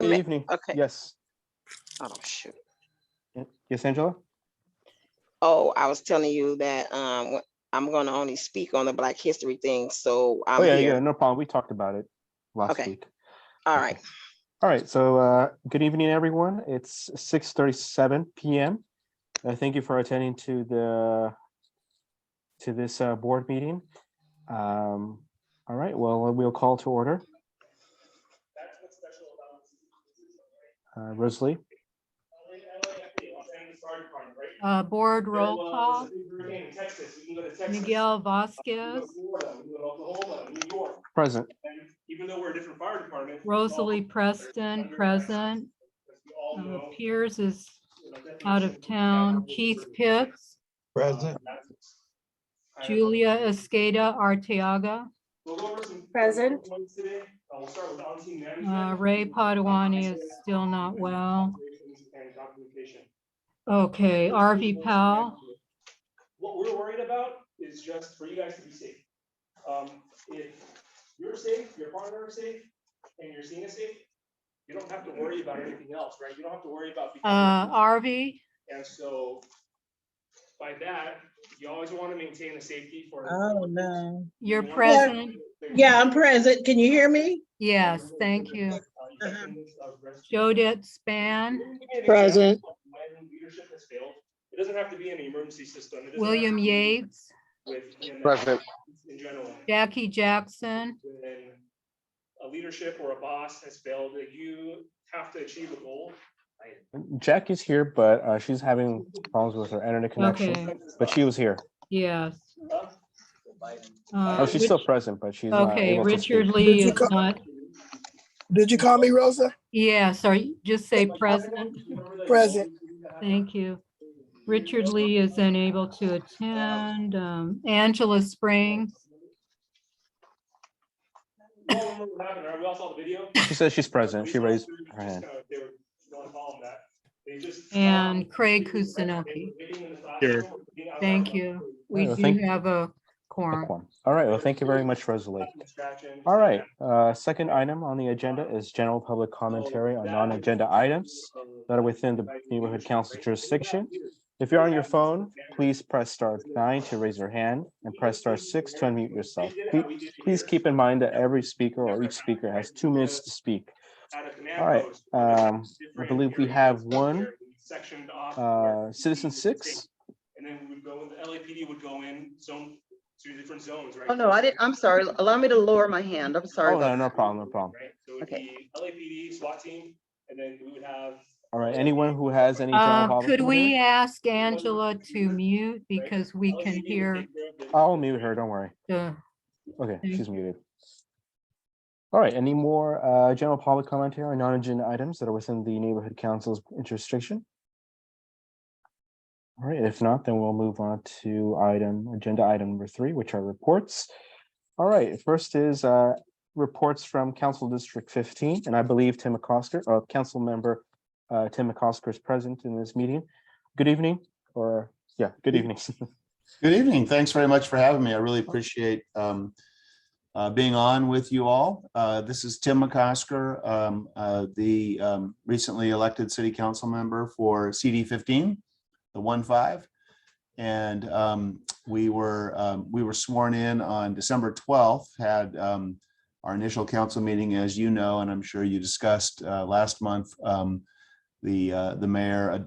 Good evening. Okay. Yes. Oh, shoot. Yes, Angela? Oh, I was telling you that I'm going to only speak on the Black History thing. So I'm Oh, yeah, here. yeah, no problem. We talked about it last Okay. week. All Okay. right. All right. So good evening, everyone. It's 6:37 p.m. Thank you for attending to this board meeting. All right. Well, we'll call to order. Rosalie. Board roll call. Miguel Vasquez, Present. Even though we're a different fire department. Rosalie Preston, present. Piers is out of town. Keith Pitts, Present. Julia Escada Arteaga, Present. Ray Padawani is still not well. Okay, RV Powell. What we're worried about is just for you guys to be safe. If you're safe, your partner is safe, and you're seeing us safe, you don't have to worry about anything else, right? You don't have to worry about RV. And so by that, you always want to maintain the safety for. Oh, no. You're present. Yeah, I'm present. Can you hear me? Yes, thank you. Jodette Span, Present. When leadership has failed, it doesn't have to be an emergency system. It doesn't William have to be Yates, with EMS Present. in general. Jackie Jackson, When a leadership or a boss has failed, that you have to achieve a goal. Jackie's here, but she's having problems with her internet connection. Okay. But she was here. yes. Oh, she's still present, but she's not Okay, able to Richard speak. Lee is not, Did you call me Rosa? yeah, sorry, just say present. Present. Thank you. Richard Lee is unable to attend. Angela Springs, You all remember what happened, right? We all saw the video. She says she's present. She raised her hand. They were going to call them that. They just and Craig Kusunoki. Here. Thank you. We Well, do thank- have a quorum. Quorum. All right. Well, thank you very much, Rosalie. All right. Second item on the agenda is general public commentary on non-agenda items that are within the neighborhood council jurisdiction. If you're on your phone, please press *9 to raise your hand and press *6 to unmute yourself. Please keep in mind that every speaker or each speaker has 2 minutes to speak. All right. I believe we have one citizen 6. And then we would go, the LAPD would go in zone to different zones, right? Oh, no, I didn't. I'm sorry. Allow me to lower my hand. I'm sorry. Oh, no, about no that. problem, no problem. Right, so it would Okay. be LAPD, SWAT team, and then we would have. All right. Anyone who has any general public Could we commentary? ask Angela to mute because we can hear I'll mute her. Don't worry. the, Okay, Thank she's muted. All right, any more general public commentary on non-agenda items that are within the neighborhood council's jurisdiction? All right, if not, then we'll move on to agenda item number 3, which are reports. All right, first is reports from Council District 15, and I believe Tim McCosker, Council Member Tim McCosker is present in this meeting. Good evening, or yeah, good evening. Good evening. Thanks very much for having me. I really appreciate being on with you all. This is Tim McCosker, the recently elected city council member for CD15, the 1-5. And we were sworn in on December 12th, had our initial council meeting, as you know, and I'm sure you discussed last month. The mayor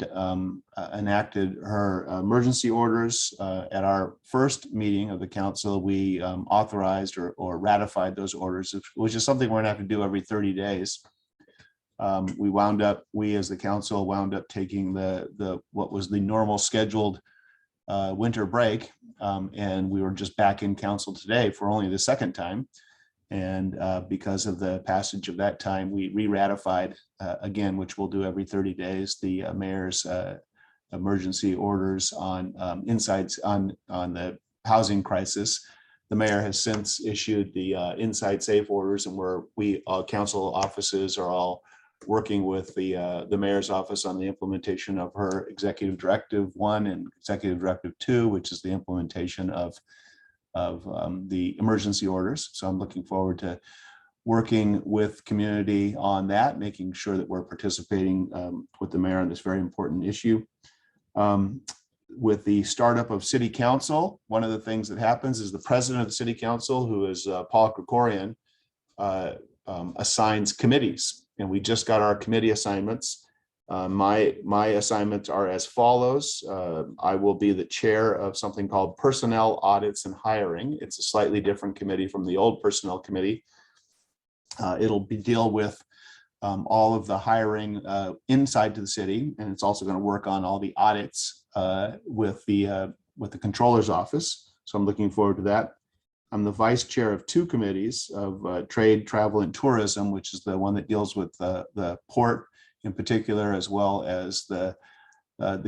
enacted her emergency orders at our first meeting of the council. We authorized or ratified those orders, which is something we're gonna have to do every 30 days. We as the council wound up taking what was the normal scheduled winter break, and we were just back in council today for only the second time. And because of the passage of that time, we re-ratified again, which we'll do every 30 days, the mayor's emergency orders on insights on the housing crisis. The mayor has since issued the inside safe orders, and we council offices are all working with the mayor's office on the implementation of her executive directive 1 and executive directive 2, which is the implementation of the emergency orders. So I'm looking forward to working with community on that, making sure that we're participating with the mayor on this very important issue. With the startup of city council, one of the things that happens is the president of the city council, who is Paul Krikorian, assigns committees, and we just got our committee assignments. My assignments are as follows. I will be the chair of something called Personnel Audits and Hiring. It's a slightly different committee from the old personnel committee. It'll deal with all of the hiring inside to the city, and it's also going to work on all the audits with the controller's office. So I'm looking forward to that. I'm the vice chair of two committees of trade, travel, and tourism, which is the one that deals with the port in particular, as well as the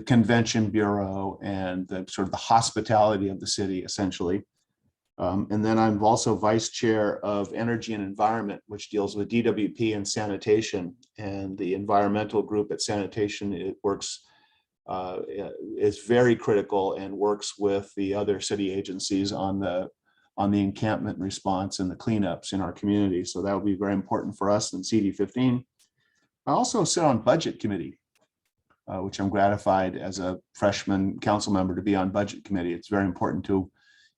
convention bureau and the sort of the hospitality of the city, essentially. And then I'm also vice chair of energy and environment, which deals with DWP and sanitation. And the environmental group at sanitation, it works, is very critical and works with the other city agencies on the encampment response and the cleanups in our community. So that will be very important for us in CD15. I also sit on budget committee, which I'm gratified as a freshman council member to be on budget committee. It's very important to,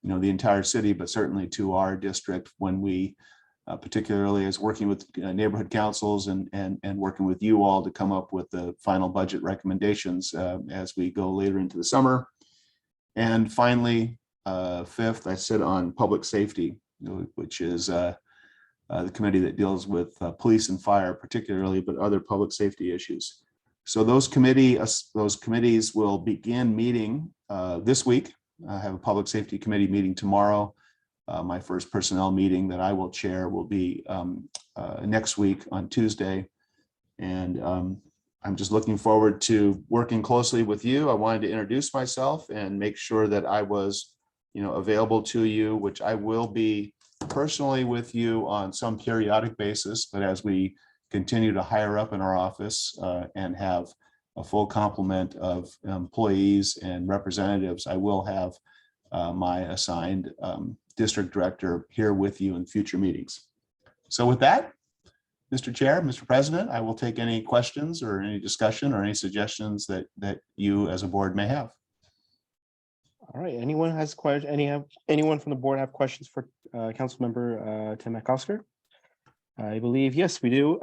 the entire city, but certainly to our district when we, particularly as working with neighborhood councils and working with you all to come up with the final budget recommendations as we go later into the summer. And finally, fifth, I sit on public safety, which is the committee that deals with police and fire particularly, but other public safety issues. So those committees will begin meeting this week. I have a public safety committee meeting tomorrow. My first personnel meeting that I will chair will be next week on Tuesday. And I'm just looking forward to working closely with you. I wanted to introduce myself and make sure that I was, available to you, which I will be personally with you on some periodic basis. But as we continue to hire up in our office and have a full complement of employees and representatives, I will have my assigned district director here with you in future meetings. So with that, Mr. Chair, Mr. President, I will take any questions or any discussion or any suggestions that you as a board may have. All right, anyone has questions? Anyone from the board have questions for Councilmember Tim McOsker? I believe, yes, we do.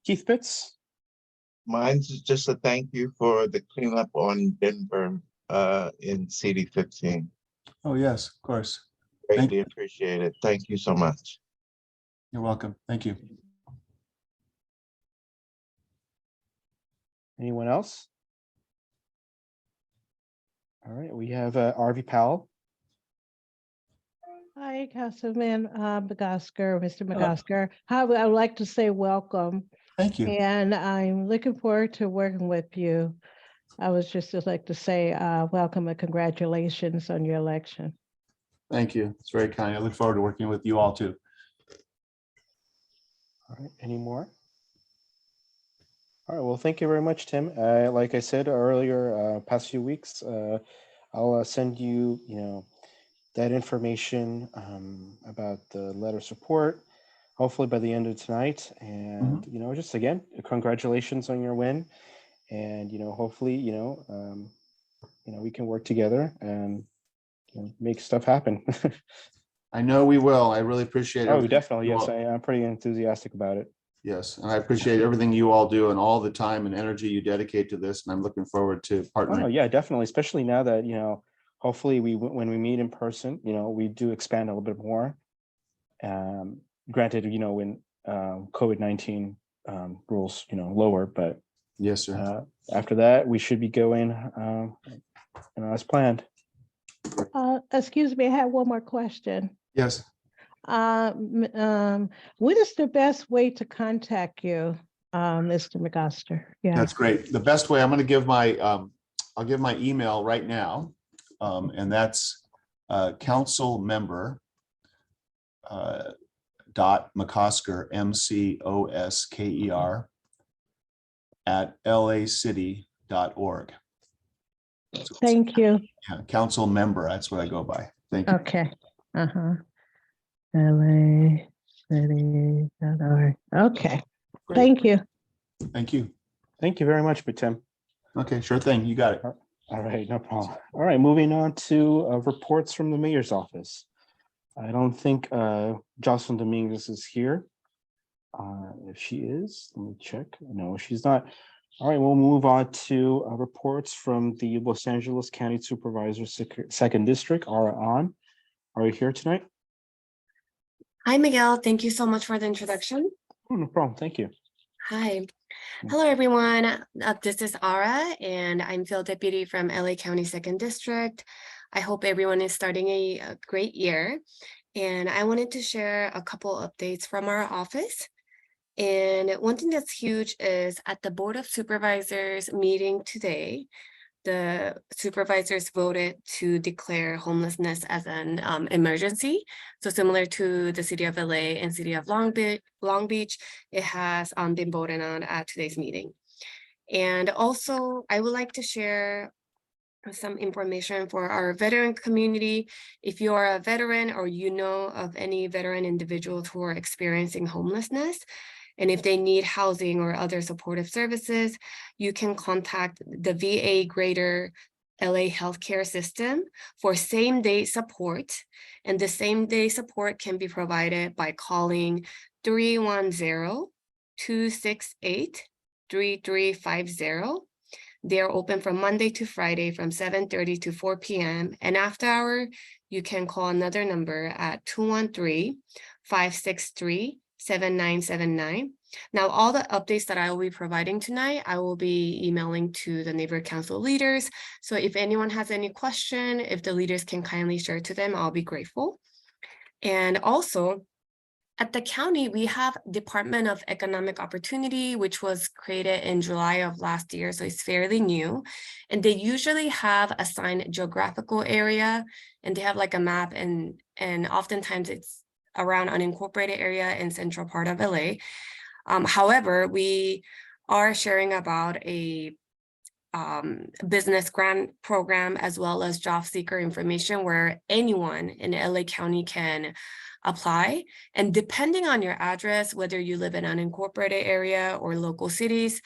Keith Pitts. Mine's is just a thank you for the cleanup on Denver in CD15. Oh, yes, of course. Greatly appreciate it. Thank you so much. You're welcome. Thank you. Anyone else? All right, we have RV Powell. Hi, Councilman McOsker, Mr. McOsker. I would like to say welcome. Thank you. And I'm looking forward to working with you. I was just like to say welcome and congratulations on your election. Thank you. It's very kind. I look forward to working with you all too. All right, any more? All right, well, thank you very much, Tim. Like I said earlier, past few weeks, I'll send you, that information about the letter of support, hopefully by the end of tonight. And, just again, congratulations on your win. And, hopefully, we can work together and make stuff happen. I know we will. I really appreciate it. Oh, definitely. Yes, I'm pretty enthusiastic about it. Yes, and I appreciate everything you all do and all the time and energy you dedicate to this. And I'm looking forward to partnering. Oh, yeah, definitely. Especially now that, hopefully when we meet in person, we do expand a little bit more. Granted, when COVID-19 rules, lower, but yes, sir. After that, we should be going as planned. Excuse me, I have one more question. Yes. What is the best way to contact you, Mr. McOsker? Yeah, That's great. The best way, I'm going to give I'll give my email right now. And that's council member .McOsker, MCOSKER @lacity.org. Thank you. Yeah, council member, that's what I go by. Thank you. Okay. LA City.org. Okay, Great. thank you. Thank you. Thank you very much, Tim. Okay, sure thing. You got it. All right, no problem. All right, moving on to reports from the mayor's office. I don't think Jocelyn Dominguez is here. If she is, let me check. No, she's not. All right, we'll move on to reports from the Los Angeles County Supervisor Second District. Are you here tonight? Hi, Miguel. Thank you so much for the introduction. Oh, no problem. Thank you. Hi. Hello, everyone. This is Ara, and I'm field deputy from LA County 2nd District. I hope everyone is starting a great year. And I wanted to share a couple updates from our office. And one thing that's huge is at the Board of Supervisors meeting today, the supervisors voted to declare homelessness as an emergency. So similar to the city of LA and city of Long Beach, it has been voted on at today's meeting. And also, I would like to share some information for our veteran community. If you are a veteran or you know of any veteran individuals who are experiencing homelessness, and if they need housing or other supportive services, you can contact the VA Greater LA Healthcare System for same-day support. And the same-day support can be provided by calling 310-268-3350. They are open from Monday to Friday from 7:30 to 4 p.m. And after hour, you can call another number at 213-563-7979. Now, all the updates that I will be providing tonight, I will be emailing to the neighborhood council leaders. So if anyone has any question, if the leaders can kindly share to them, I'll be grateful. And also, at the county, we have Department of Economic Opportunity, which was created in July of last year, so it's fairly new. And they usually have assigned geographical area, and they have like a map, and oftentimes it's around unincorporated area in central part of LA. However, we are sharing about a business grant program as well as job seeker information where anyone in LA County can apply. And depending on your address, whether you live in an unincorporated area or local cities,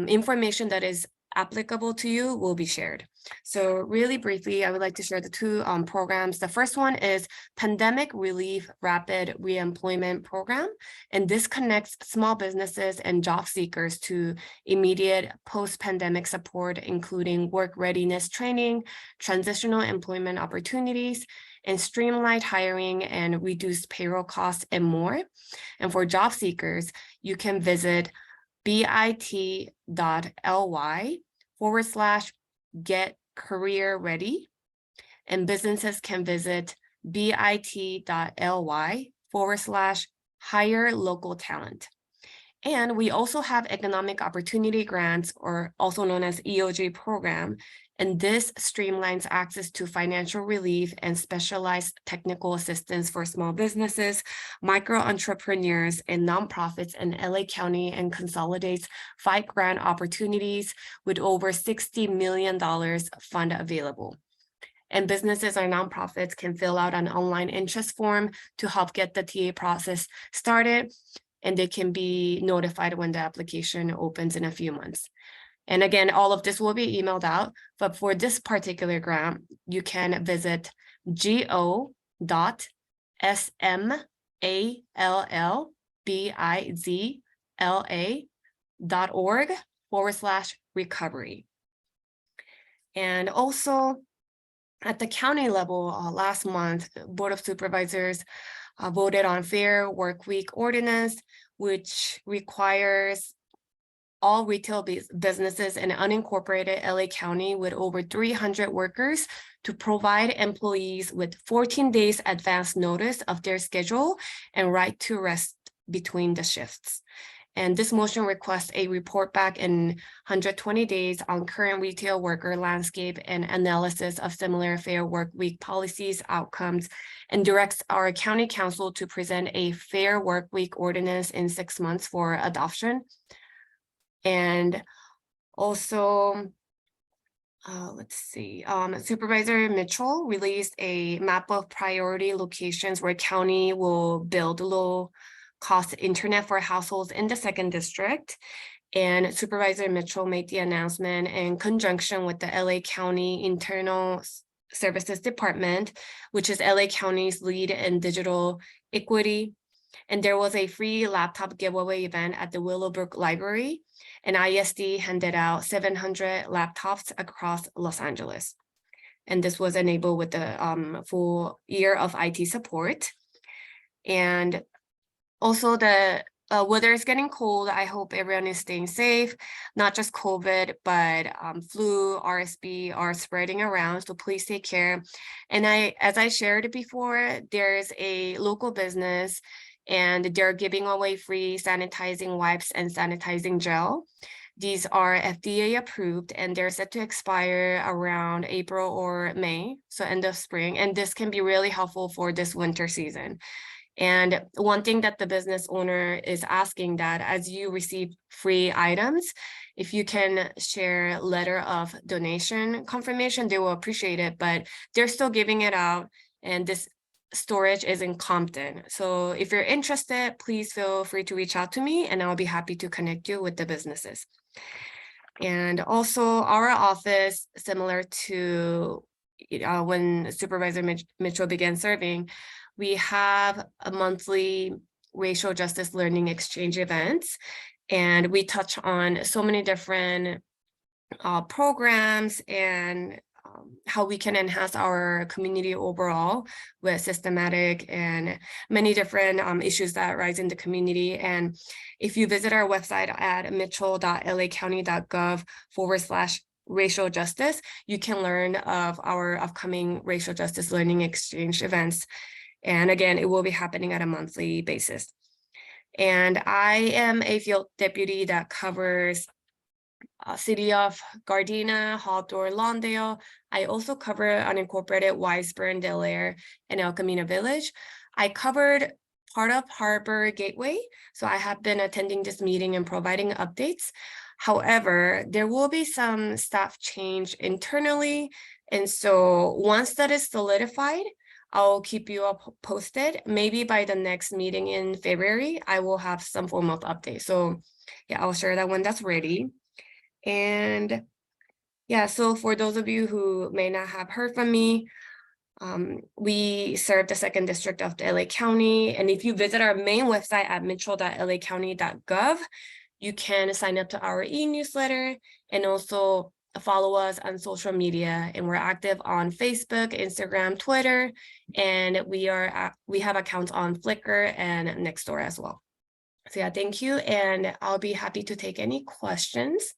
information that is applicable to you will be shared. So really briefly, I would like to share the two programs. The first one is Pandemic Relief Rapid Reemployment Program. And this connects small businesses and job seekers to immediate post-pandemic support, including work readiness training, transitional employment opportunities, and streamlined hiring and reduced payroll costs and more. And for job seekers, you can visit bit.ly/get career ready, and businesses can visit bit.ly/hire local talent. And we also have Economic Opportunity Grants, or also known as EOG program. And this streamlines access to financial relief and specialized technical assistance for small businesses, micro entrepreneurs, and nonprofits in LA County, and consolidates 5 grant opportunities with over $60 million fund available. And businesses or nonprofits can fill out an online interest form to help get the TA process started, and they can be notified when the application opens in a few months. And again, all of this will be emailed out, but for this particular grant, you can visit go.smallbizla.org/recovery. And also at the county level, last month, Board of Supervisors voted on Fair Work Week Ordinance, which requires all retail businesses in unincorporated LA County with over 300 workers to provide employees with 14 days advance notice of their schedule and right to rest between the shifts. And this motion requests a report back in 120 days on current retail worker landscape and analysis of similar Fair Work Week policies, outcomes, and directs our county council to present a Fair Work Week ordinance in 6 months for adoption. And also, let's see, Supervisor Mitchell released a map of priority locations where county will build low-cost internet for households in the second district. And Supervisor Mitchell made the announcement in conjunction with the LA County Internal Services Department, which is LA County's lead in digital equity. And there was a free laptop giveaway event at the Willowbrook Library, and ISD handed out 700 laptops across Los Angeles. And this was enabled with the full year of IT support. And also the weather is getting cold. I hope everyone is staying safe. Not just COVID, but flu, RSV are spreading around. So please take care. And as I shared before, there's a local business and they're giving away free sanitizing wipes and sanitizing gel. These are FDA approved and they're set to expire around April or May, so end of spring. And this can be really helpful for this winter season. And one thing that the business owner is asking that as you receive free items, if you can share letter of donation confirmation, they will appreciate it, but they're still giving it out. And this storage is in Compton. So if you're interested, please feel free to reach out to me and I'll be happy to connect you with the businesses. And also our office, similar to when Supervisor Mitchell began serving, we have a monthly racial justice learning exchange events, and we touch on so many different programs and how we can enhance our community overall with systematic and many different issues that rise in the community. And if you visit our website at mitchell.lacounty.gov/racial justice, you can learn of our upcoming racial justice learning exchange events. And again, it will be happening at a monthly basis. And I am a field deputy that covers city of Gardena, Hawthorne, Lawndale. I also cover unincorporated Wiseburn, Del Air, and El Camino Village. I covered part of Harbor Gateway, so I have been attending this meeting and providing updates. However, there will be some staff change internally, and so once that is solidified, I'll keep you up posted. Maybe by the next meeting in February, I will have some form of update. So yeah, I'll share that when that's ready. And yeah, so for those of you who may not have heard from me, we serve the second district of the LA County. And if you visit our main website at mitchell.lacounty.gov, you can sign up to our e-newsletter and also follow us on social media. And we're active on Facebook, Instagram, Twitter, and we have accounts on Flickr and Nextdoor as well. So yeah, thank you. And I'll be happy to take any questions.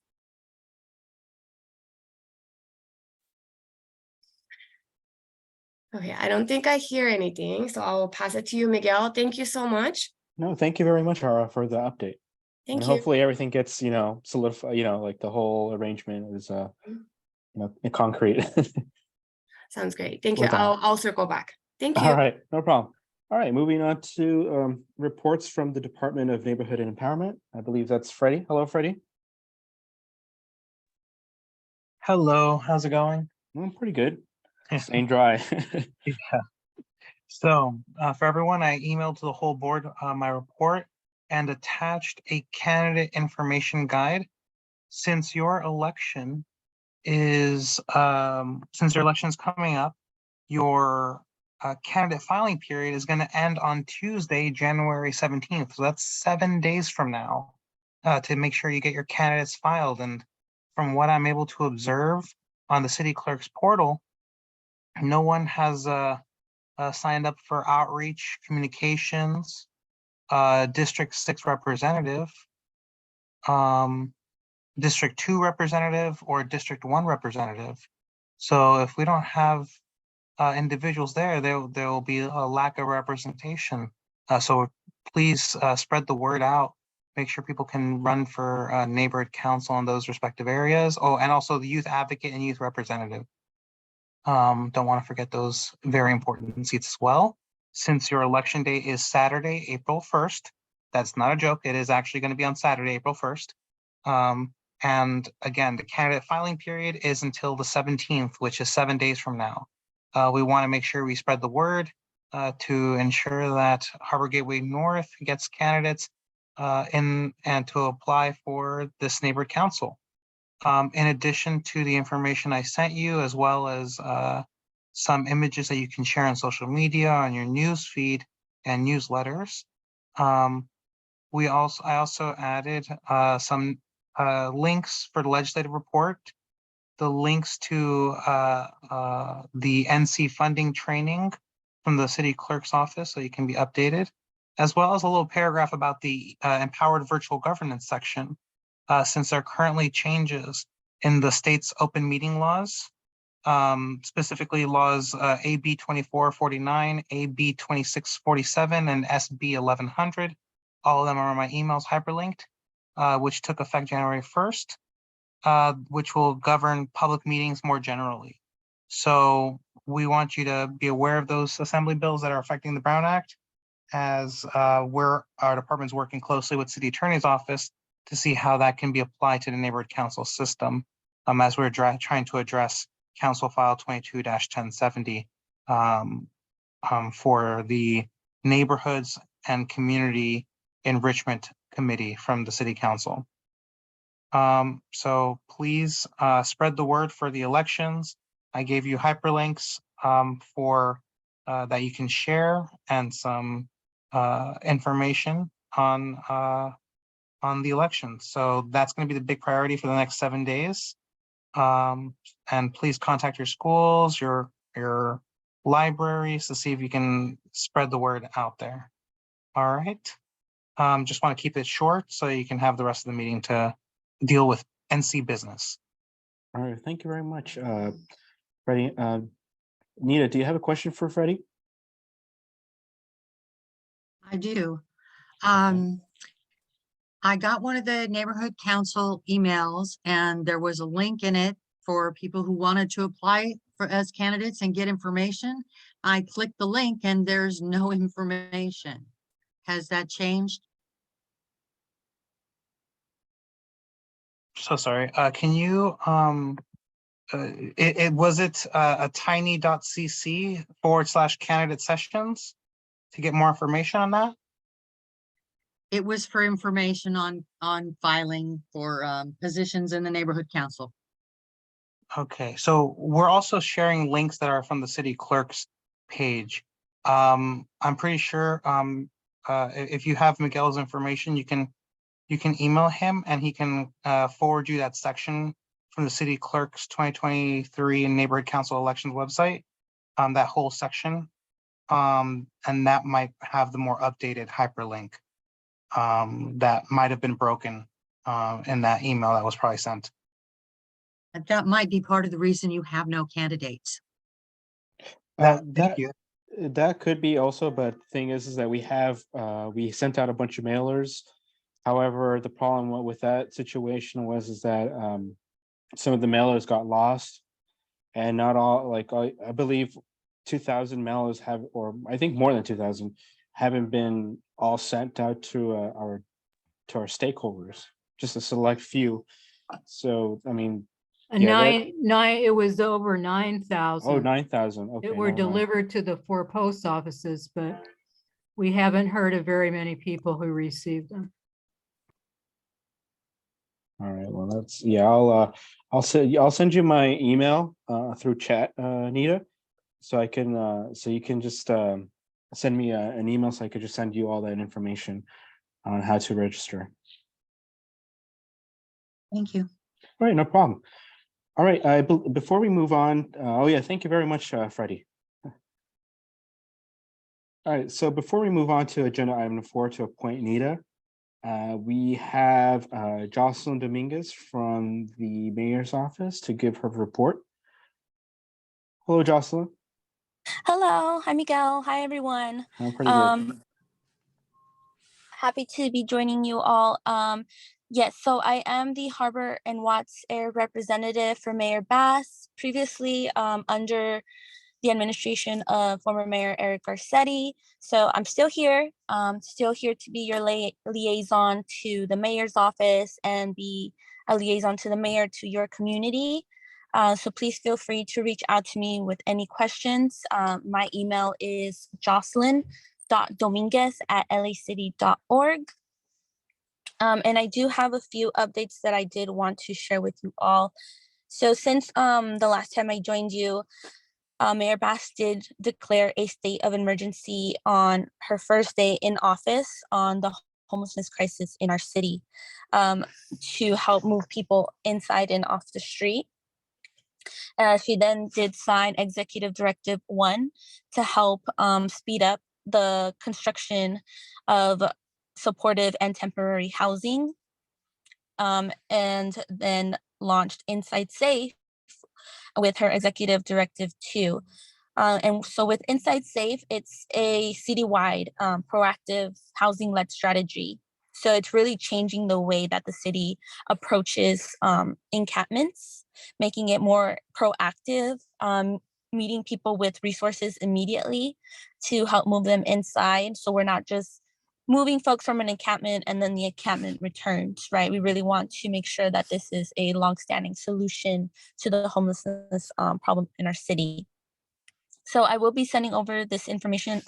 Okay, I don't think I hear anything, so I'll pass it to you, Miguel. Thank you so much. No, thank you very much, Hara, for the update. Thank And you. hopefully everything gets, solidified, like the whole arrangement is, in concrete. Sounds great. Thank you. With that. I'll circle back. Thank you. All right, no problem. All right, moving on to reports from the Department of Neighborhood and Empowerment. I believe that's Freddie. Hello, Freddie. Hello, how's it going? Pretty good. Staying dry. Yeah. So for everyone, I emailed to the whole board my report and attached a candidate information guide. Since your election is coming up, your candidate filing period is going to end on Tuesday, January 17th. So that's 7 days from now to make sure you get your candidates filed. And from what I'm able to observe on the city clerk's portal, no one has signed up for outreach communications, District 6 representative, District 2 representative, or District 1 representative. So if we don't have individuals there will be a lack of representation. So please spread the word out. Make sure people can run for neighborhood council in those respective areas. Oh, and also the youth advocate and youth representative. Don't want to forget those very important seats as well. Since your election day is Saturday, April 1st, that's not a joke. It is actually going to be on Saturday, April 1st. And again, the candidate filing period is until the 17th, which is 7 days from now. We want to make sure we spread the word to ensure that Harbor Gateway North gets candidates in and to apply for this neighborhood council. In addition to the information I sent you, as well as some images that you can share on social media, on your news feed and newsletters. I also added some links for the legislative report, the links to the NC funding training from the city clerk's office, so you can be updated, as well as a little paragraph about the empowered virtual governance section, since there are currently changes in the state's open meeting laws, specifically laws AB 2449, AB 2647, and SB 1100. All of them are in my emails hyperlinked, which took effect January 1st, which will govern public meetings more generally. So we want you to be aware of those assembly bills that are affecting the Brown Act, as our department's working closely with City Attorney's Office to see how that can be applied to the neighborhood council system, as we're trying to address Council File 22-1070 for the Neighborhoods and Community Enrichment Committee from the City Council. So please spread the word for the elections. I gave you hyperlinks for that you can share, and some information on the election. So that's going to be the big priority for the next 7 days. And please contact your schools, your libraries to see if you can spread the word out there. All right. Just want to keep it short so you can have the rest of the meeting to deal with NC business. All right, thank you very much, Freddie. Nita, do you have a question for Freddie? I do. I got one of the neighborhood council emails, and there was a link in it for people who wanted to apply for as candidates and get information. I clicked the link and there's no information. Has that changed? So sorry. Can you was it a tiny.cc/candidate sessions to get more information on that? It was for information on filing for positions in the neighborhood council. Okay, so we're also sharing links that are from the city clerk's page. I'm pretty sure if you have Miguel's information, you can email him and he can forward you that section from the city clerk's 2023 neighborhood council elections website, that whole section. And that might have the more updated hyperlink that might have been broken in that email that was probably sent. That might be part of the reason you have no candidates. That could be also, but the thing is that we sent out a bunch of mailers. However, the problem with that situation was that some of the mailers got lost, and not all, like I believe 2,000 mailers have, or I think more than 2,000 haven't been all sent out to our stakeholders, just a select few. So I mean, It was over 9,000. Oh, 9,000. Okay. That were delivered to the 4 post offices, but we haven't heard of very many people who received them. All right. Well, that's, yeah. I'll send you my email through chat, Nita, so I can so you can just send me an email so I could just send you all that information on how to register. Thank you. All right, no problem. All right, before we move on, oh yeah, thank you very much, Freddie. All right, so before we move on to agenda item 4 to appoint Nita, we have Jocelyn Dominguez from the mayor's office to give her report. Hello, Jocelyn. Hello, hi Miguel. Hi everyone. I'm pretty good. Happy to be joining you all. Yes, so I am the Harbor and Watts Air representative for Mayor Bass, previously under the administration of former Mayor Eric Garcetti. So I'm still here to be your liaison to the mayor's office and be a liaison to the mayor to your community. So please feel free to reach out to me with any questions. My email is jocelyn.dominguez@lacity.org. And I do have a few updates that I did want to share with you all. So since the last time I joined you, Mayor Bass did declare a state of emergency on her first day in office on the homelessness crisis in our city, to help move people inside and off the street. She then did sign Executive Directive 1 to help speed up the construction of supportive and temporary housing, and then launched Inside Safe with her Executive Directive 2. And so with Inside Safe, it's a citywide proactive housing-led strategy. So it's really changing the way that the city approaches encampments, making it more proactive, meeting people with resources immediately to help move them inside. So we're not just moving folks from an encampment and then the encampment returns, right? We really want to make sure that this is a longstanding solution to the homelessness problem in our city. So I will be sending over this information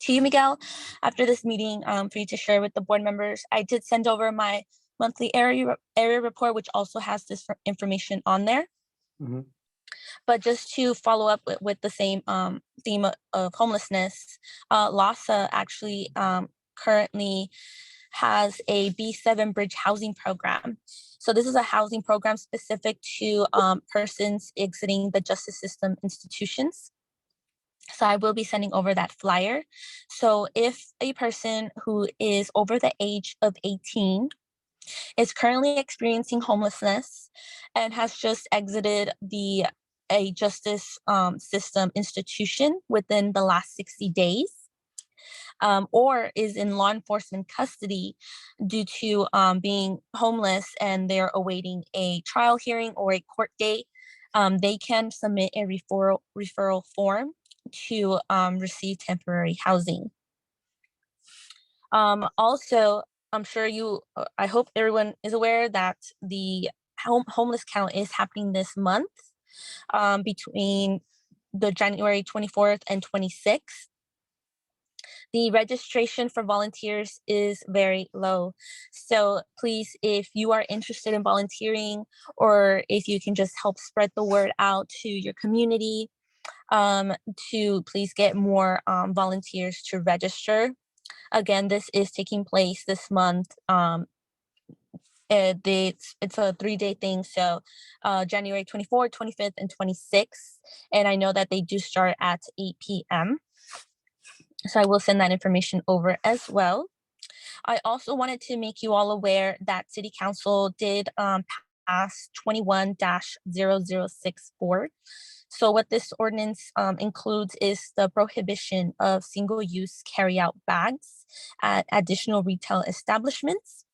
to you, Miguel, after this meeting for you to share with the board members. I did send over my monthly area report, which also has this information on there. Mhm. But just to follow up with the same theme of homelessness, LAHSA actually currently has a B7 bridge housing program. So this is a housing program specific to persons exiting the justice system institutions. So I will be sending over that flyer. So if a person who is over the age of 18 is currently experiencing homelessness and has just exited a justice system institution within the last 60 days, or is in law enforcement custody due to being homeless and they're awaiting a trial hearing or a court date, they can submit a referral form to receive temporary housing. Also, I'm sure I hope everyone is aware that the homeless count is happening this month, between the January 24th and 26th. The registration for volunteers is very low. So please, if you are interested in volunteering, or if you can just help spread the word out to your community, to please get more volunteers to register. Again, this is taking place this month. It's a 3-day thing, so January 24th, 25th, and 26th. And I know that they do start at 8 p.m. So I will send that information over as well. I also wanted to make you all aware that City Council did pass 21-0064. So what this ordinance includes is the prohibition of single-use carry-out bags at additional retail establishments,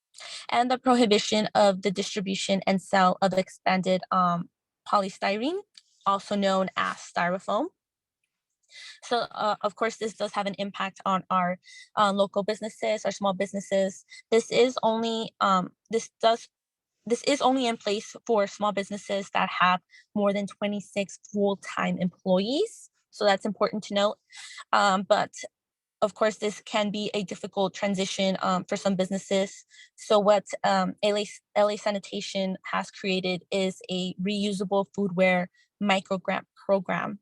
and the prohibition of the distribution and sale of expanded polystyrene, also known as styrofoam. So of course, this does have an impact on our local businesses, our small businesses. This is only in place for small businesses that have more than 26 full-time employees. So that's important to note. But of course, this can be a difficult transition for some businesses. So what LA Sanitation has created is a reusable foodware microgrant program.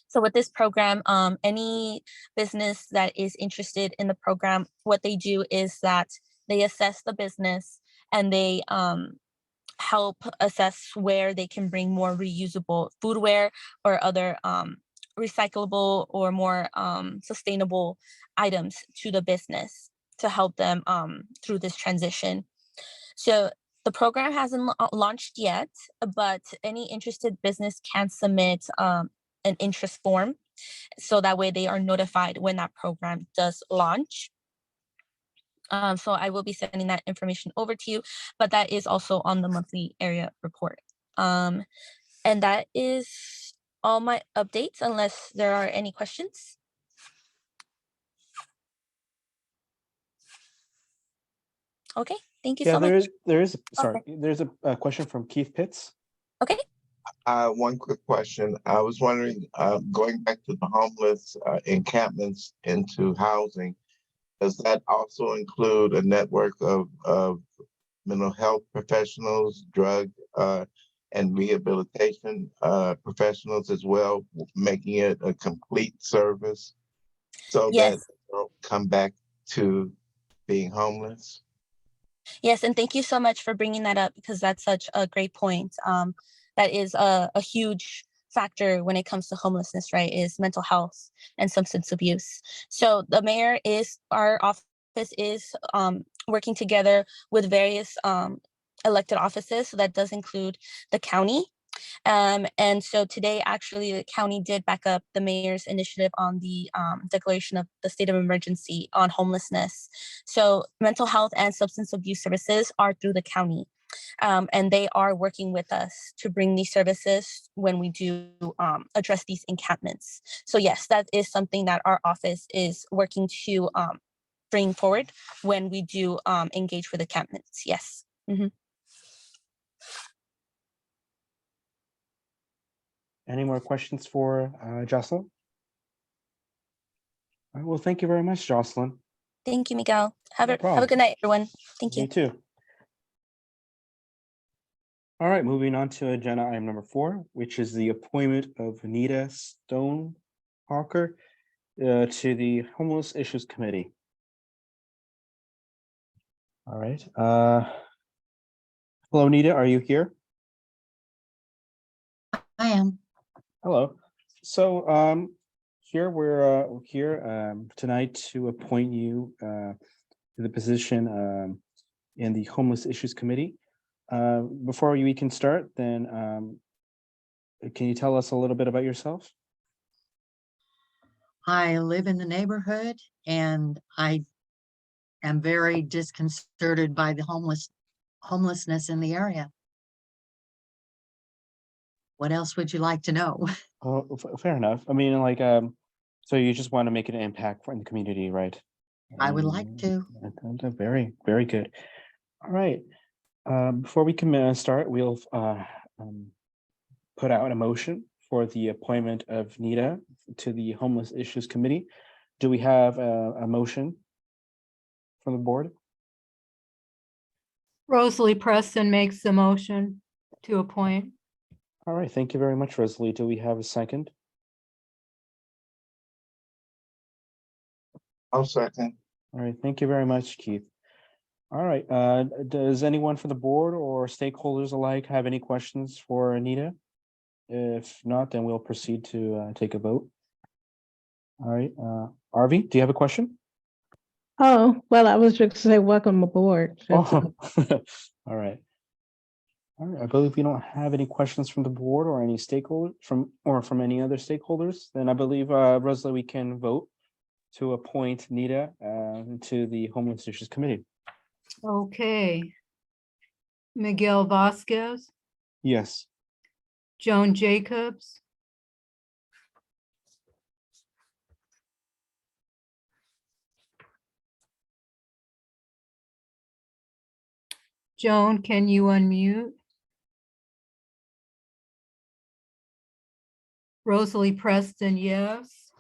So with this program, any business that is interested in the program, what they do is that they assess the business and they help assess where they can bring more reusable foodware or other recyclable or more sustainable items to the business to help them through this transition. So the program hasn't launched yet, but any interested business can submit an interest form, so that way they are notified when that program does launch. So I will be sending that information over to you, but that is also on the monthly area report. And that is all my updates, unless there are any questions. Okay, Thank you Yeah, so much. there is, sorry, Okay. there's a question from Keith Pitts. Okay. One quick question. I was wondering, going back to the homeless encampments into housing, does that also include a network of mental health professionals, drug and rehabilitation professionals as well, making it a complete service so that Yes. they don't come back to being homeless? Yes, and thank you so much for bringing that up because that's such a great point. That is a huge factor when it comes to homelessness, right? Is mental health and substance abuse. So the mayor is, our office is working together with various elected offices. So that does include the county. And so today, actually, the county did back up the mayor's initiative on the declaration of the state of emergency on homelessness. So mental health and substance abuse services are through the county. And they are working with us to bring these services when we do address these encampments. So yes, that is something that our office is working to bring forward when we do engage with encampments. Yes. Mhm. Any more questions for Jocelyn? All right, well, thank you very much, Jocelyn. Thank you, Miguel. Have No a problem. good night, everyone. Thank you. You too. All right, moving on to agenda item number 4, which is the appointment of Anita Stonehawker to the Homeless Issues Committee. All right. Hello, Anita, are you here? I am. Hello. So here we're here tonight to appoint you to the position in the Homeless Issues Committee. Before we can start, then can you tell us a little bit about yourself? I live in the neighborhood and I am very disconcerted by the homelessness in the area. What else would you like to know? Oh, fair enough. I mean, like, so you just want to make an impact in the community, right? I would like to. Very, very good. All right. Before we can start, we'll put out a motion for the appointment of Nita to the Homeless Issues Committee. Do we have a motion from the board? Rosalie Preston makes the motion to appoint. All right, thank you very much, Rosalie. Do we have a second? I'll second. All right, thank you very much, Keith. All right, does anyone from the board or stakeholders alike have any questions for Anita? If not, then we'll proceed to take a vote. All right, Arvi, do you have a question? Oh, well, I was just gonna say, welcome aboard. Oh, all right. All right, I believe we don't have any questions from the board or any stakeholder from any other stakeholders. Then I believe, Rosalie, we can vote to appoint Nita to the Homeless Issues Committee. Okay. Miguel Vasquez, Yes. Joan Jacobs, Joan, can you unmute? Rosalie Preston, yes.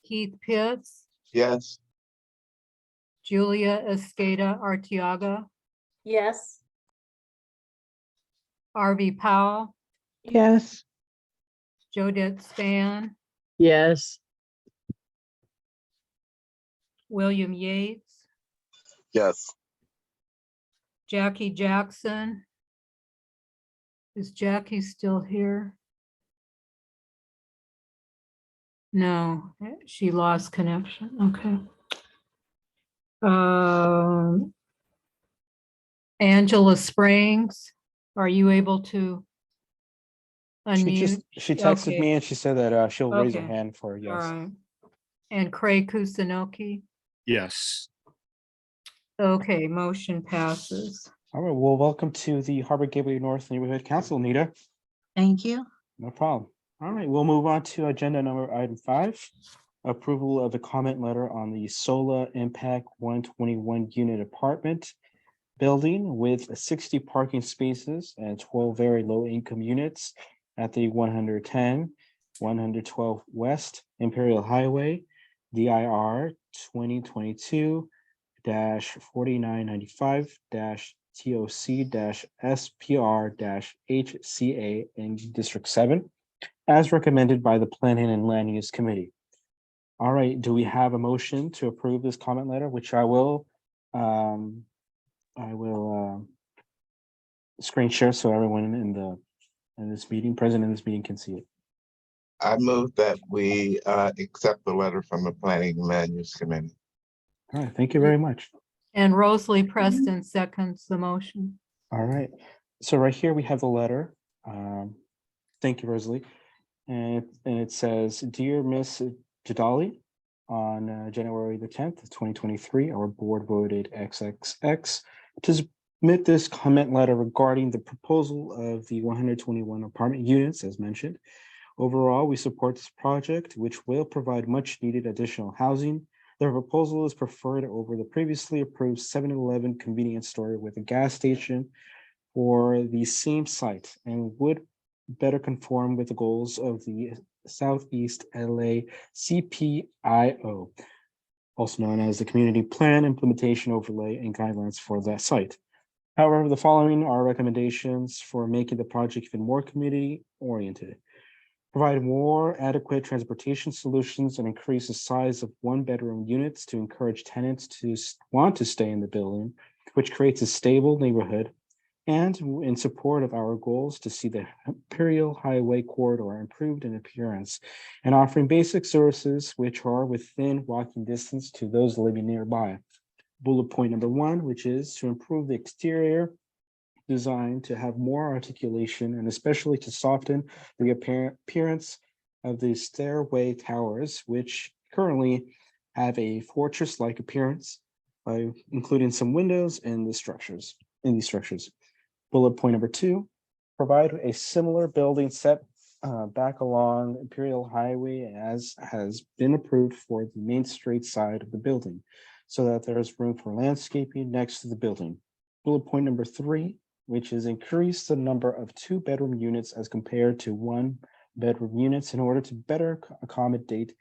Keith Pitts, Yes. Julia Escada Arteaga, Yes. Arvi Powell, Yes. Jodette Span, Yes. William Yates, Yes. Jackie Jackson. Is Jackie still here? No, she lost connection. Okay. Angela Springs, are you able to unmute? She texted Okay. me and she said that she'll raise her Okay. hand for All yes. right. And Craig Kusunoki? Yes. Okay, motion passes. All right, well, welcome to the Harbor Gateway North Neighborhood Council, Nita. Thank you. No problem. All right, we'll move on to agenda number item 5, approval of the comment letter on the Solar Impact 121 unit apartment building with 60 parking spaces and 12 very low income units at the 110, 112 West Imperial Highway, DIR 2022-4995 TOC-SPR-HCA in District 7, as recommended by the Planning and Land Use Committee. All right, do we have a motion to approve this comment letter, which I will screen share so everyone in this meeting, present in this meeting, can see it. I move that we accept the letter from the Planning and Land Use Committee. All right, thank you very much. And Rosalie Preston seconds the motion. All right, so right here we have the letter. Thank you, Rosalie. And it says, "Dear Miss Jadali, on January the 10th, 2023, our board voted XXX to submit this comment letter regarding the proposal of the 121 apartment units as mentioned. Overall, we support this project, which will provide much needed additional housing. The proposal is preferred over the previously approved 7-Eleven convenience store with a gas station for the same site and would better conform with the goals of the Southeast LA CPIO, also known as the Community Plan Implementation Overlay and Guidelines for that site. However, the following are recommendations for making the project even more community oriented. Provide more adequate transportation solutions and increase the size of 1-bedroom units to encourage tenants to want to stay in the building, which creates a stable neighborhood, and in support of our goals to see the Imperial Highway corridor improved in appearance and offering basic services which are within walking distance to those living nearby. Bullet point number 1, which is to improve the exterior design to have more articulation and especially to soften the appearance of the stairway towers, which currently have a fortress-like appearance by including some windows in these structures. Bullet point number 2, provide a similar building set back along Imperial Highway as has been approved for the Main Street side of the building, so that there is room for landscaping next to the building. Bullet point number 3, which is increase the number of 2-bedroom units as compared to 1-bedroom units in order to better accommodate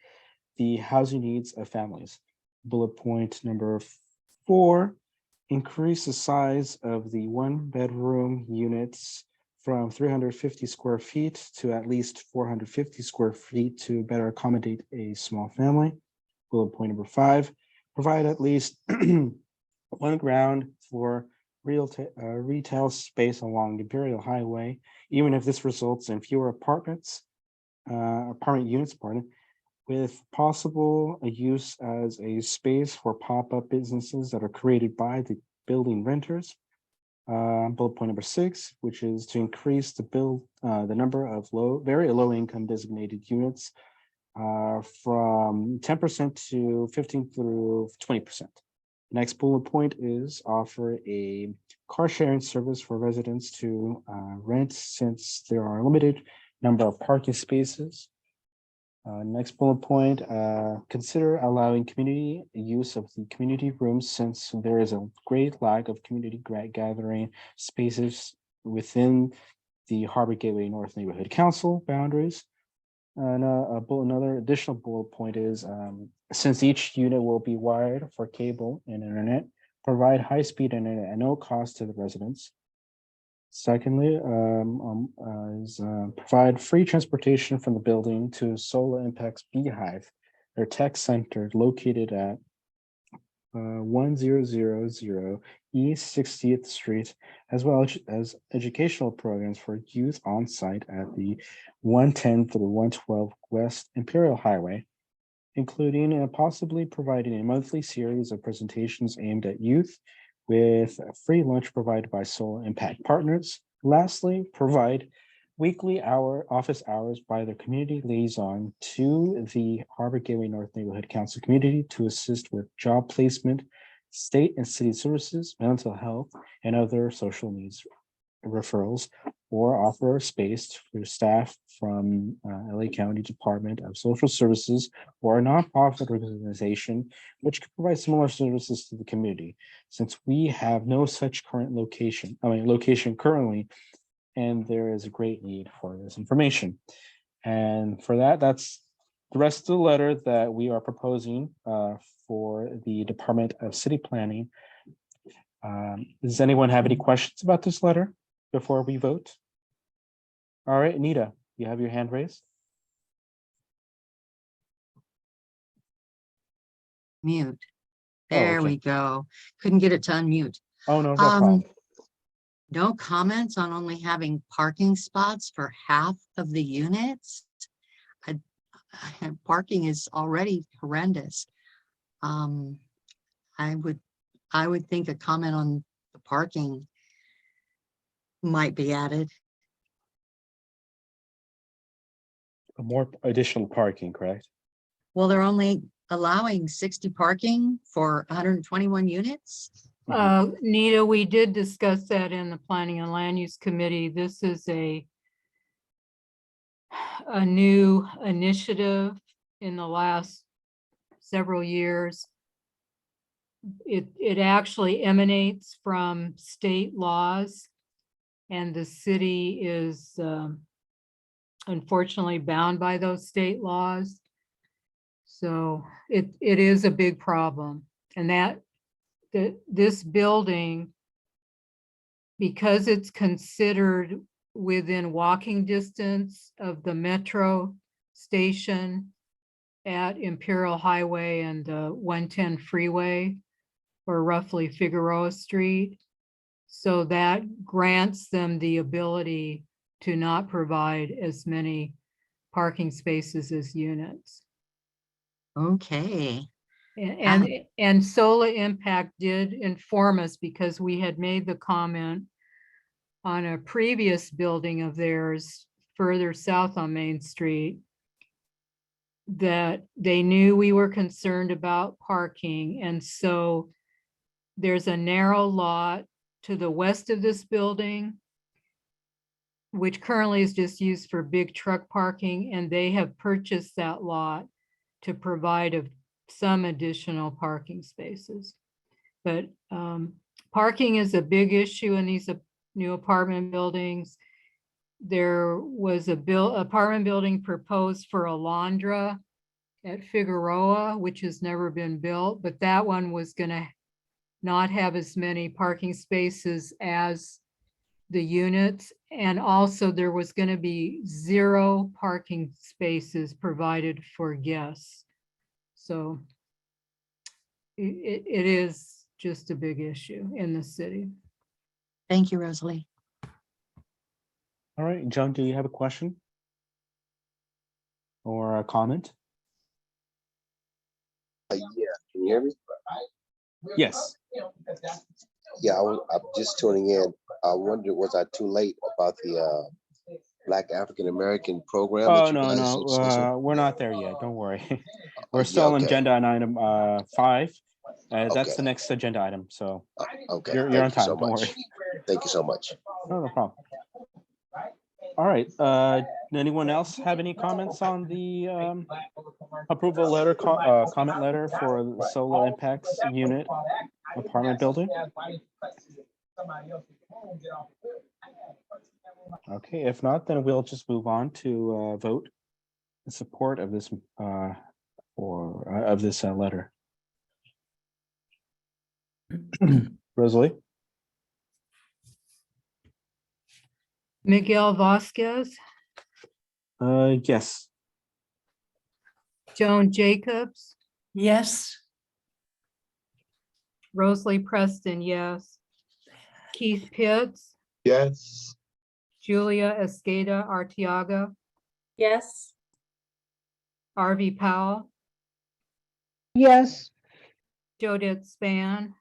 the housing needs of families. Bullet point number 4, increase the size of the 1-bedroom units from 350 square feet to at least 450 square feet to better accommodate a small family. Bullet point number 5, provide at least 1 ground floor retail space along Imperial Highway, even if this results in fewer apartment units, with possible use as a space for pop-up businesses that are created by the building renters. Bullet point number 6, which is to increase the number of very low income designated units from 10% to 15 through 20%. Next bullet point is offer a car sharing service for residents to rent since there are a limited number of parking spaces. Next bullet point, consider allowing community use of the community rooms since there is a great lack of community gathering spaces within the Harbor Gateway North Neighborhood Council boundaries. And another additional bullet point is, since each unit will be wired for cable and internet, provide high-speed internet at no cost to the residents. Secondly, provide free transportation from the building to Solar Impact's Beehive, their tech center located at 1000 East 60th Street, as well as educational programs for youth on site at the 110 through 112 West Imperial Highway, including and possibly providing a monthly series of presentations aimed at youth with a free lunch provided by Solar Impact partners. Lastly, provide weekly office hours by the community liaison to the Harbor Gateway North Neighborhood Council community to assist with job placement, state and city services, mental health, and other social needs referrals. or offer space for staff from LA County Department of Social Services or a nonprofit organization which could provide similar services to the community. Since we have no such current location currently, and there is a great need for this information. And for that, that's the rest of the letter that we are proposing for the Department of City Planning. Does anyone have any questions about this letter before we vote? All right, Anita, you have your hand raised. Mute. Oh, There okay. we go. Couldn't get it to unmute. Oh, no problem. No comments on only having parking spots for half of the units. Parking is already horrendous. I would think a comment on the parking might be added. More additional parking, correct? Well, they're only allowing 60 parking for 121 units. Nita, we did discuss that in the Planning and Land Use Committee. This is a new initiative in the last several years. It actually emanates from state laws, and the city is unfortunately bound by those state laws. So it is a big problem, and this building, because it's considered within walking distance of the metro station at Imperial Highway and 110 freeway, or roughly Figueroa Street. So that grants them the ability to not provide as many parking spaces as units. Okay. And Solar Impact did inform us, because we had made the comment on a previous building of theirs further south on Main Street, that they knew we were concerned about parking. And so there's a narrow lot to the west of this building, which currently is just used for big truck parking, and they have purchased that lot to provide some additional parking spaces. But parking is a big issue in these new apartment buildings. There was apartment building proposed for Alondra at Figueroa, which has never been built, but that one was gonna not have as many parking spaces as the units. And also there was gonna be 0 parking spaces provided for guests. So it is just a big issue in the city. Thank you, Rosalie. All right, Joan, do you have a question or a comment? Yeah, can you hear me? Yes. Yeah, I'm just tuning in. I wondered, was I too late about the Black African American program? Oh, that you no, guys no, associate- we're not there yet. Don't worry. We're still on okay. agenda on item 5. That's Okay. the next agenda item. So Okay. you're Thank on you time. so Don't much. worry. Thank you so much. No problem. All right. Anyone else have any comments on the approval letter, comment letter for the Solar Impacts Unit apartment building? Okay, if not, then we'll just move on to vote in support of this letter. Rosalie? Miguel Vasquez, Yes. Joan Jacobs, Yes. Rosalie Preston, yes. Keith Pitts, Yes. Julia Esqueda Arteaga, Yes. Arvie Powell, Yes. Jodette Span,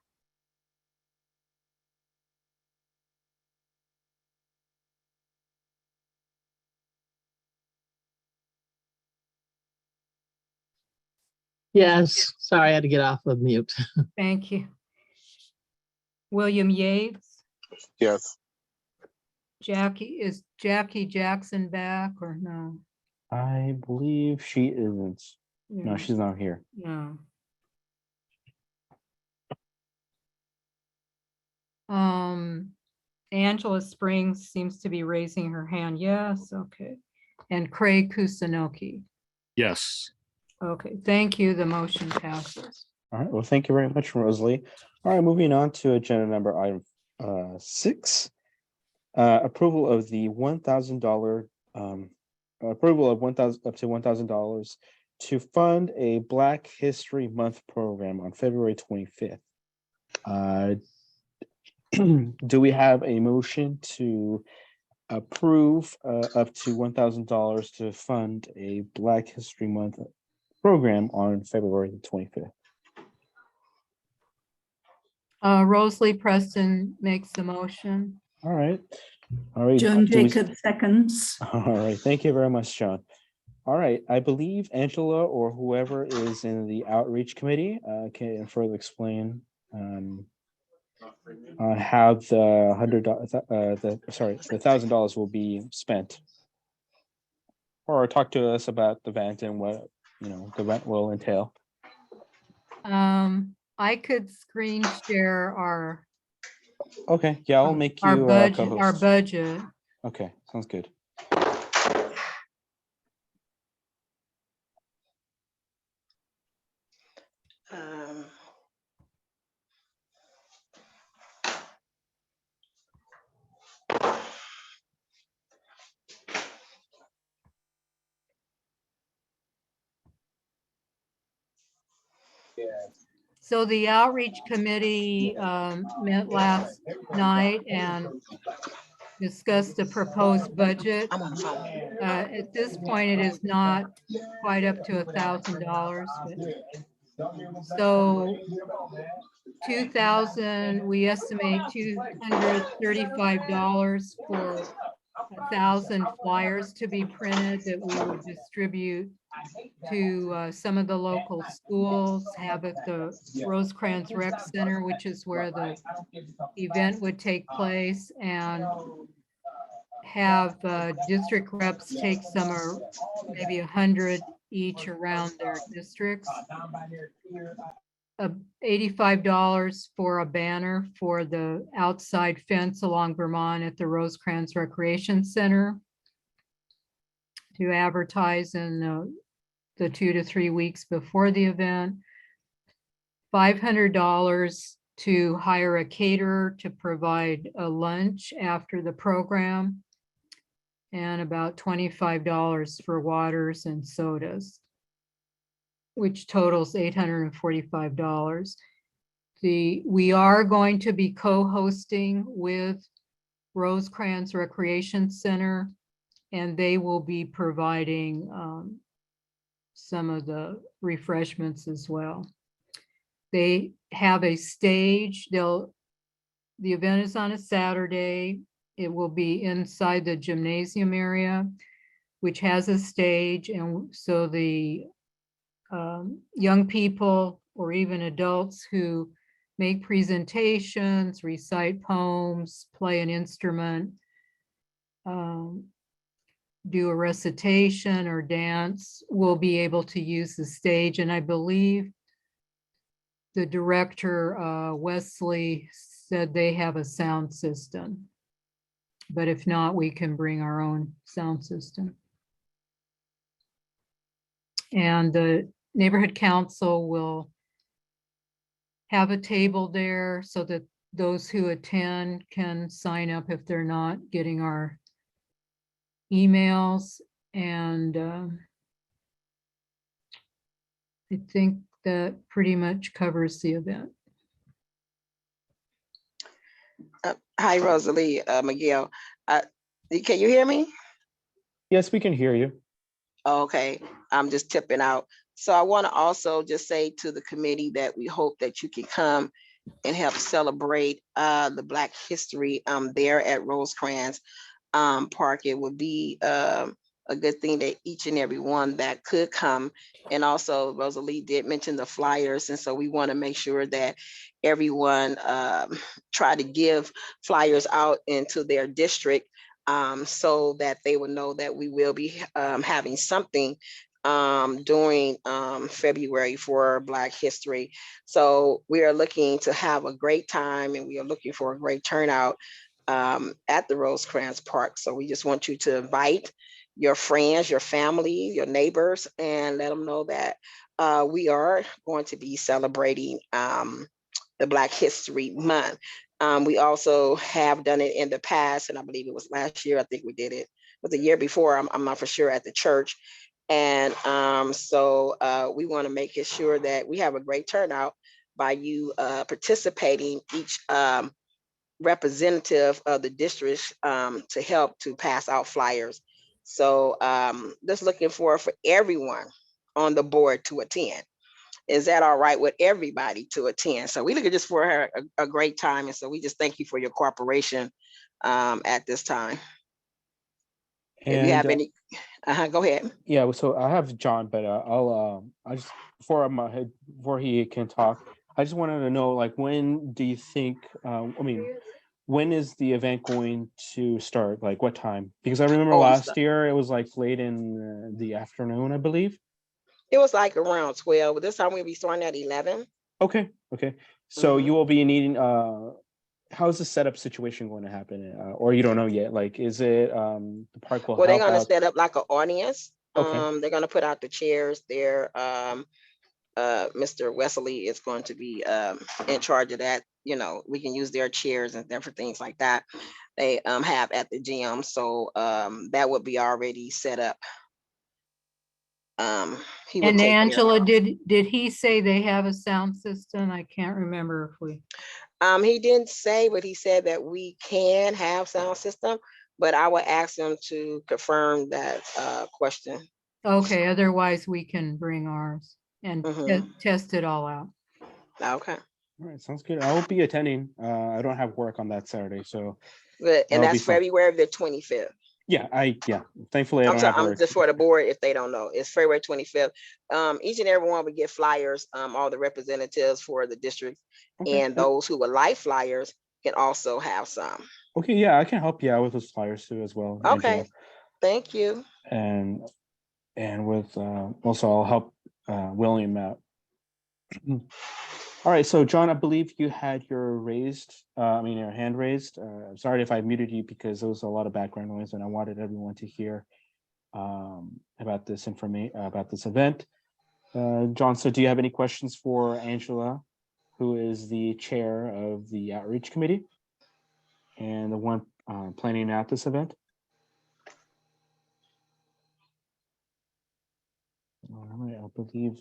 Yes. Sorry, I had to get off of mute. thank you. William Yates, Yes. Is Jackie Jackson back or no? I believe she isn't. No, Yeah, she's not here. no. Angela Springs seems to be raising her hand. Yes, okay. And Craig Kusanokii. Yes. Okay, thank you. The motion passes. All right, well, thank you very much, Rosalie. All right, moving on to agenda number item 6. Approval of the $1,000 approval of up to $1,000 to fund a Black History Month program on February 25th. Do we have a motion to approve up to $1,000 to fund a Black History Month program on February 25th? Rosalie Preston makes the motion. All right. All right. Joan Jacob seconds. All right. Thank you very much, John. All right. I believe Angela or whoever is in the outreach committee can further explain on how the $1,000 will be spent, or talk to us about the event and what the event will entail. I could screen share our Okay. Yeah, I'll make you budget. Our co-host. budget. Okay, sounds good. So the outreach committee met last night and discussed the proposed budget. At this point, it is not quite up to $1,000. So 2,000, we estimate $235 for 1,000 flyers to be printed that we would distribute to some of the local schools, have at the Rosecrans Rec Center, which is where the event would take place, and have district reps take some, or maybe 100 each around their districts. $85 for a banner for the outside fence along Vermont at the Rosecrans Recreation Center to advertise in the 2 to 3 weeks before the event. $500 to hire a caterer to provide a lunch after the program, and about $25 for waters and sodas, which totals $845. We are going to be co-hosting with Rosecrans Recreation Center, and they will be providing some of the refreshments as well. They have a stage. The event is on a Saturday. It will be inside the gymnasium area, which has a stage, and so the young people or even adults who make presentations, recite poems, play an instrument, do a recitation or dance will be able to use the stage. And I believe the director, Wesley, said they have a sound system. But if not, we can bring our own sound system. And the neighborhood council will have a table there so that those who attend can sign up if they're not getting our emails. And I think that pretty much covers the event. Hi, Rosalie, Miguel. Can you hear me? Yes, we can hear you. Okay, I'm just tipping out. So I want to also just say to the committee that we hope that you can come and help celebrate the Black history there at Rosecrans Park. It would be a good thing that each and every one that could come. And also Rosalie did mention the flyers. And so we want to make sure that everyone try to give flyers out into their district so that they will know that we will be having something during February for Black History. So we are looking to have a great time, and we are looking for a great turnout at the Rosecrans Park. So we just want you to invite your friends, your family, your neighbors, and let them know that we are going to be celebrating the Black History Month. We also have done it in the past, and I believe it was last year. I think we did it, but the year before, I'm not for sure, at the church. And so we want to make it sure that we have a great turnout by you participating, each representative of the district, to help to pass out flyers. So just looking for everyone on the board to attend. Is that all right with everybody to attend? So we looking just for a great time. And so we just thank you for your cooperation at this time. If you have And any, go ahead. yeah, so I have John, but I just before he can talk, I just wanted to know, like, when do you think? When is the event going to start? Like, what time? Because I remember last year it was like late in the afternoon, I believe. It was like around 12, but this time we'll be starting at 11. Okay. So you will be needing. How's the setup situation going to happen? Or you don't know yet? Like, is it the park will Well, they're help going to out? set up like an audience. Okay. They're going to put out the chairs there. Mr. Wesley is going to be in charge of that. You know, we can use their chairs and different things like that they have at the gym. So that would be already set up. He will And take care of Angela, did he say they have a sound system? I can't remember if we. He didn't say, but he said that we can have sound system, but I would ask him to confirm that question. Okay, otherwise we can bring ours and test it all out. Okay. All right, sounds good. I will be attending. I don't have work on that Saturday, so. Good, and that'll be that's fun. February the 25th. Yeah, thankfully I don't have I'm work. just for the board, if they don't know, it's February 25th. Each and every one will get flyers, all the representatives for the district, and those who would like flyers can also have some. Okay, yeah, I can help you out with those flyers too as well. Okay, Angela. thank you. And with also I'll help William out. All right, so John, I believe you had your your hand raised. Sorry if I muted you because there was a lot of background noise and I wanted everyone to hear about this information, about this event. John, so do you have any questions for Angela, who is the chair of the outreach committee and the one planning out this event? All right,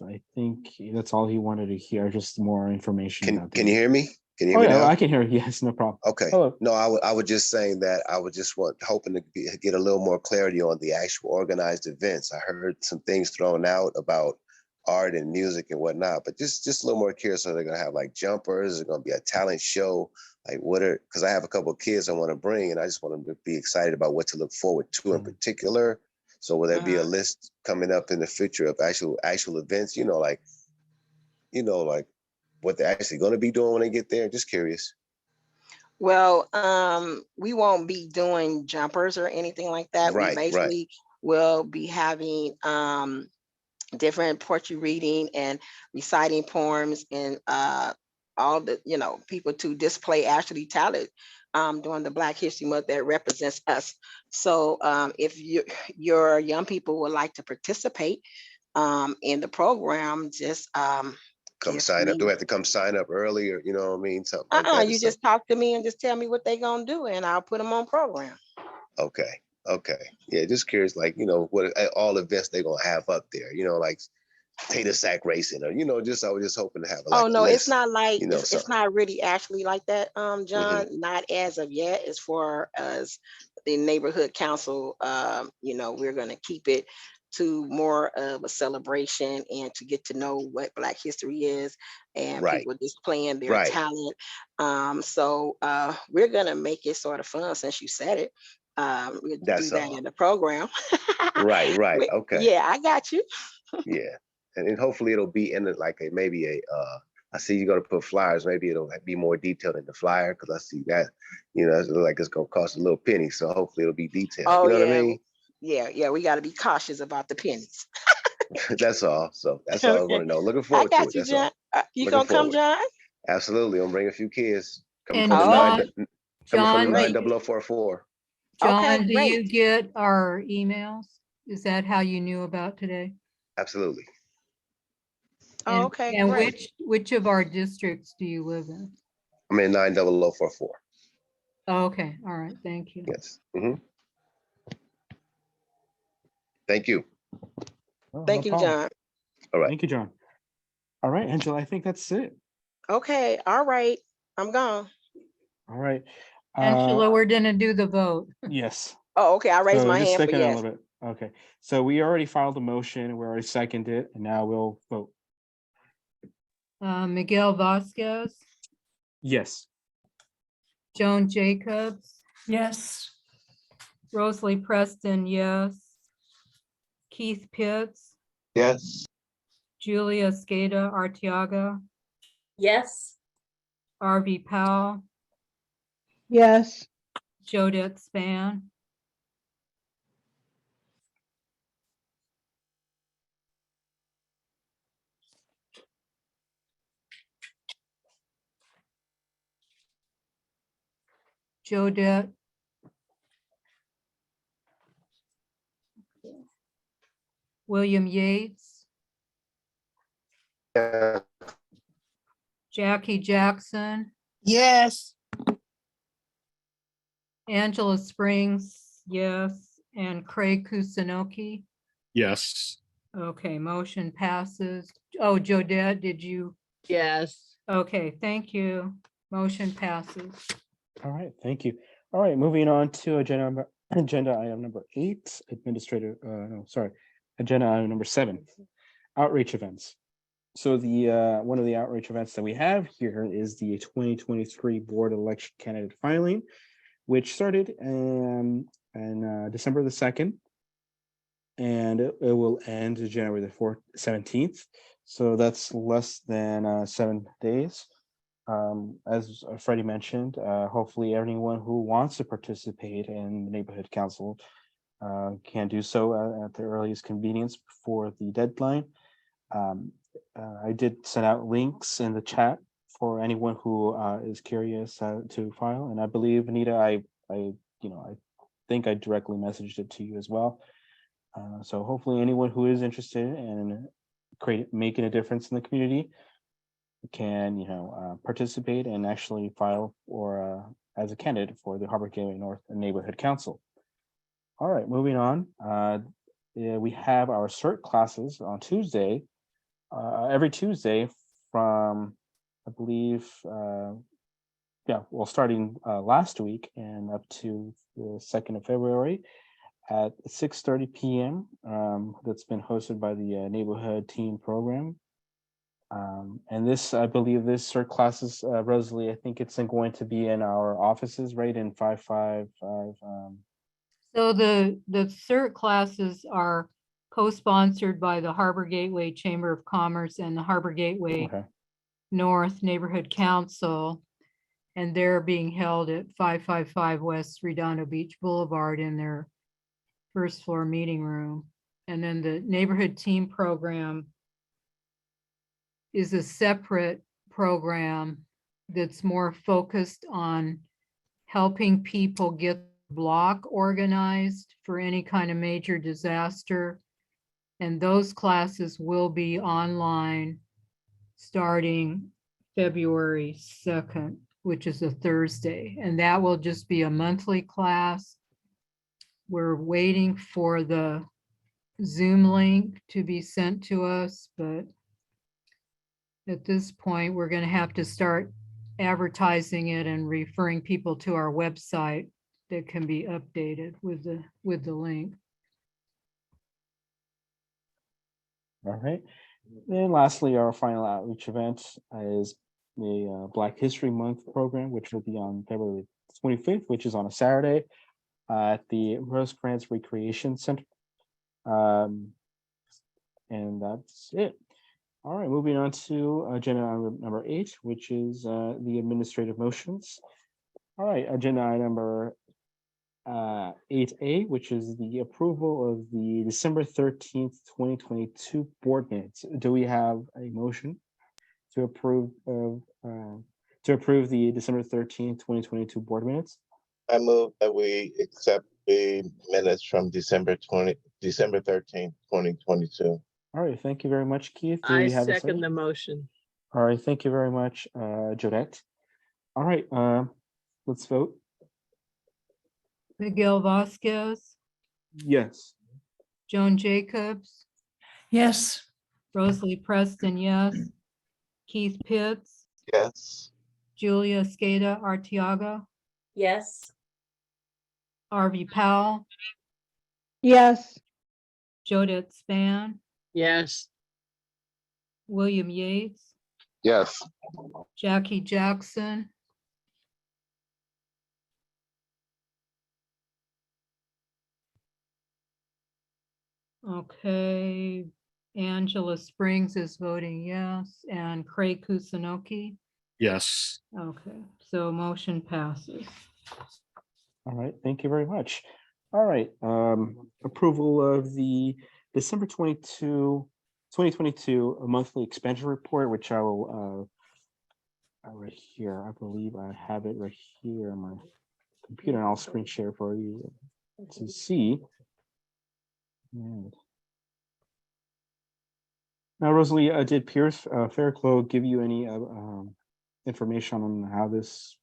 I think that's all he wanted to hear, just more information. Can you hear me? Can you Oh hear me yeah, now? I can hear you. Yes, no problem. Okay. Hello. No, I was just saying that I was just hoping to get a little more clarity on the actual organized events. I heard some things thrown out about art and music and whatnot, but just a little more curious. So they're gonna have like jumpers, is it gonna be a talent show? Like because I have a couple of kids I want to bring, and I just want them to be excited about what to look forward to in particular. So will there be a list coming up in the future of actual events, like what they're actually going to be doing when they get there? Just curious. Well, we won't be doing jumpers or anything like that. Right, we basically will be having different poetry reading and reciting poems, and all the people to display actually talent during the Black History Month that represents us. So if your young people would like to participate in the program, just come sign up. Do we have to come sign up early, or you know what I mean? Something like that. You just talk to me and just tell me what they gonna do, and I'll put them on program. Okay. Yeah, just curious, like, what all events they're gonna have up there, like tater sack racing, or I was just hoping to have Oh no, it's list, not like it's something. not really actually like that, John. Not as of yet. As far as the neighborhood council, we're gonna keep it to more of a celebration and to get to know what Black history is, and people displaying their talent. So we're gonna make it sort of fun, since you said it. We'll do that in the program. Right. Okay. Yeah, I got you. Yeah. And hopefully it'll be in maybe a I see you're gonna put flyers. Maybe it'll be more detailed in the flyer because I see that, you know, it looks like it's gonna cost a little penny. So hopefully it'll be detailed. Oh, You know what I yeah. mean? Yeah, we gotta be cautious about the pennies. That's all. So that's all I want to know. Looking I forward to got it. you, That's all. John. You Looking gonna come, forward. John? Absolutely. I'm bringing a few kids coming And from the Oh, coming from the John, great. 90044. Okay, John, do great. you get our emails? Is that how you knew about today? Absolutely. Oh, And, okay, and great. which of our districts do you live in? I'm in 90044. Oh, okay, all right, thank you. Yes. Thank you. Oh, Thank no you, problem. John. All right. Thank you, John. All right, Angela, I think that's it. Okay, all right. I'm gone. All right. Angela, we're gonna do the vote. Yes. Oh, okay. I raised So my just hand for stick it a yes. little bit. Okay. So we already filed a motion. We already seconded it, and now we'll vote. Miguel Vasquez, Yes. Joan Jacobs, Yes. Rosalie Preston, yes. Keith Pitts, Yes. Julia Skada Arteaga, Yes. RV Powell, Yes. Jodette Span, Jodette, William Yates, Yeah. Jackie Jackson, Yes. Angela Springs, yes, and Craig Kusanokii. Yes. Okay, motion passes. Oh, Jodette, did you? Yes. Okay, thank you. Motion passes. All right. Thank you. All right. Moving on to agenda item number 8, agenda item number 7, outreach events. So the one of the outreach events that we have here is the 2023 board election candidate filing, which started in December the 2nd, and it will end January the 17th. So that's less than 7 days. As Freddie mentioned, hopefully anyone who wants to participate in the neighborhood council can do so at the earliest convenience before the deadline. I did send out links in the chat for anyone who is curious to file, and I believe Anita, I think I directly messaged it to you as well. So hopefully anyone who is interested in making a difference in the community can participate and actually file or as a candidate for the Harbor Gateway North Neighborhood Council. All right, moving on. We have our CERT classes on Tuesday, every Tuesday from, I believe, starting last week and up to the 2nd of February at 6:30 p.m. That's been hosted by the Neighborhood Team Program. And this, I believe this CERT classes, Rosalie, I think it's going to be in our offices, right, in 555. So the CERT classes are co-sponsored by the Harbor Gateway Chamber of Commerce and the Harbor Gateway North Neighborhood Council. And they're being held at 555 West Redondo Beach Boulevard in their first floor meeting room. And then the Neighborhood Team Program is a separate program that's more focused on helping people get the block organized for any kind of major disaster. And those classes will be online starting February 2nd, which is a Thursday. And that will just be a monthly class. We're waiting for the Zoom link to be sent to us, but at this point, we're going to have to start advertising it and referring people to our website that can be updated with the link. All right. And lastly, our final outreach event is the Black History Month program, which will be on February 25th, which is on a Saturday at the Rosecrans Recreation Center. And that's it. All right, moving on to agenda item number 8, which is the administrative motions. All right, agenda item number 8A, which is the approval of the December 13th, 2022 board minutes. Do we have a motion to approve of the December 13th, 2022 board minutes? I move that we accept the minutes from December 13th, 2022. All right, thank you very much, Keith. Do I we have a second the motion. All right, thank you very much, Jodette. All right, let's vote. Miguel Vasquez, Yes. Joan Jacobs, Yes. Rosalie Preston, yes. Keith Pitts, Yes. Julia Skeda Arteaga, Yes. Arvie Powell, Yes, Jodette Span, Yes. William Yates, Yes. Jackie Jackson, okay, Angela Springs is voting yes, and Craig Kusanokii. Yes. Okay, so motion passes. All right, thank you very much. All right, approval of the December 2022 monthly expenditure report, which I will right here. I believe I have it right here on my computer, and I'll screen share for you to see. And now, Rosalie, did Pierce Fairclough give you any information on how this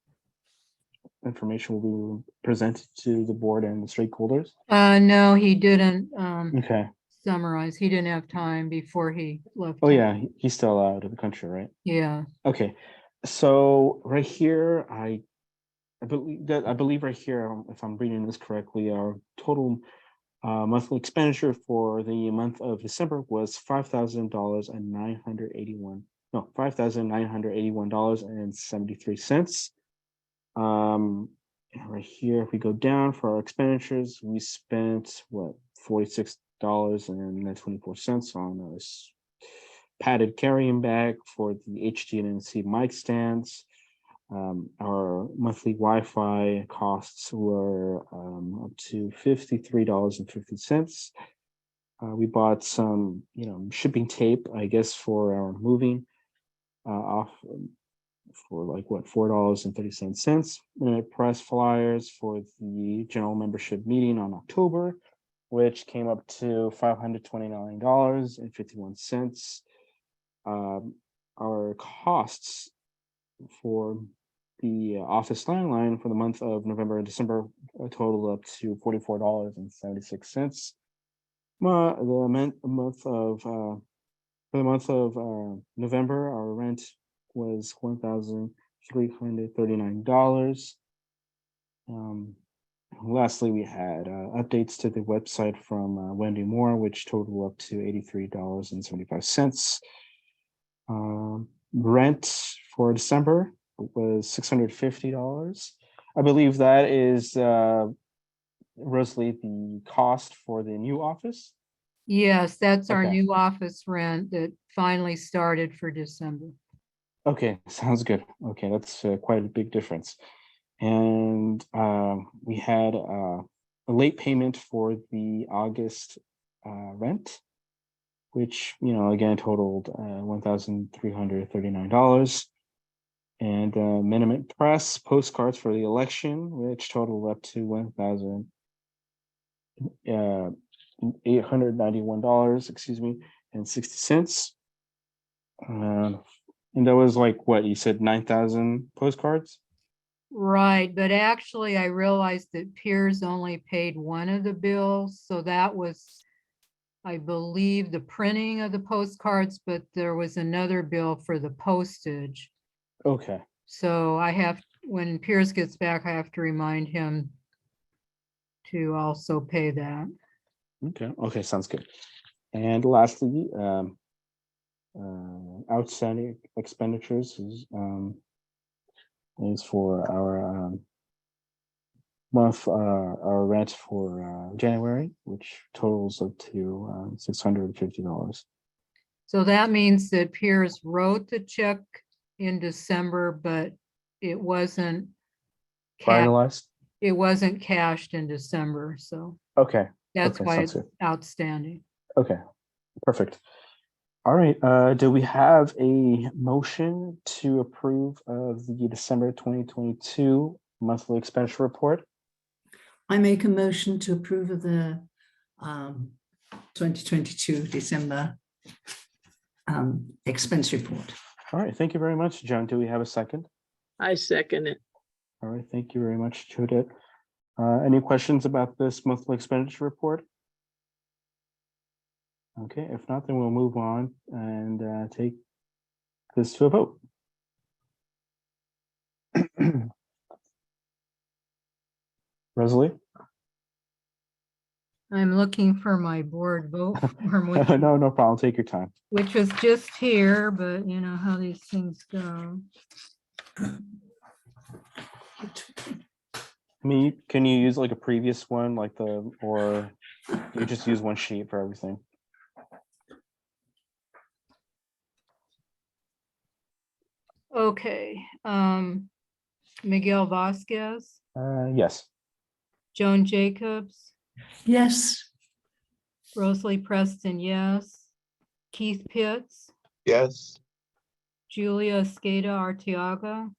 information will be presented to the board and the stakeholders? No, he didn't Okay. summarize. He didn't have time before he left. Oh town. yeah, he's still out of the country, right? Yeah. Okay. So right here, I believe right here, if I'm reading this correctly, our total monthly expenditure for the month of December was $5,981.73. Right here, if we go down for our expenditures, we spent what, $46.24 on this padded carrying bag for the HDNC mic stands. Our monthly Wi-Fi costs were up to $53.50. We bought some, shipping tape, I guess, for our moving off for like what, $4.37. Press flyers for the general membership meeting on October, which came up to $529.51. Our costs for the office landline for the month of November and December totaled up to $44.76. For the month of November, our rent was $1,339. Lastly, we had updates to the website from Wendy Moore, which totaled up to $83.75. Rent for December was $650. I believe that is Rosalie, the cost for the new office. Yes, that's our Okay. new office rent that finally started for December. Okay, sounds good. Okay, that's quite a big difference. And we had a late payment for the August rent, which, again, totaled $1,339. And minimum press postcards for the election, which totaled up to $1,891, and 60 cents. And that was like what you said, 9,000 postcards. Right, but actually I realized that Piers only paid one of the bills, so that was, I believe, the printing of the postcards, but there was another bill for the postage. Okay. So when Piers gets back, I have to remind him to also pay that. Okay, sounds good. And lastly, outstanding expenditures is for our our rent for January, which totals up to $650. So that means that Piers wrote the check in December, but it wasn't Finalized? it wasn't cashed in December, so Okay, that's okay, why sounds it's good. outstanding. Okay, perfect. All right, do we have a motion to approve of the December 2022 monthly expenditure report? I make a motion to approve of the 2022 December expense report. All right, thank you very much, Joan. Do we have a second? I second it. All right, thank you very much, Judith. Any questions about this monthly expenditure report? Okay, if not, then we'll move on and take this to a vote. Rosalie? I'm looking for my board vote form, which, No, no problem. Take your time. which was just here, but you know how these things go. I mean, can you use like a previous one, like or you just use one sheet for everything? Okay, Miguel Vasquez, Yes. Joan Jacobs, Yes. Rosalie Preston, yes. Keith Pitts, Yes. Julia Escada Arteaga,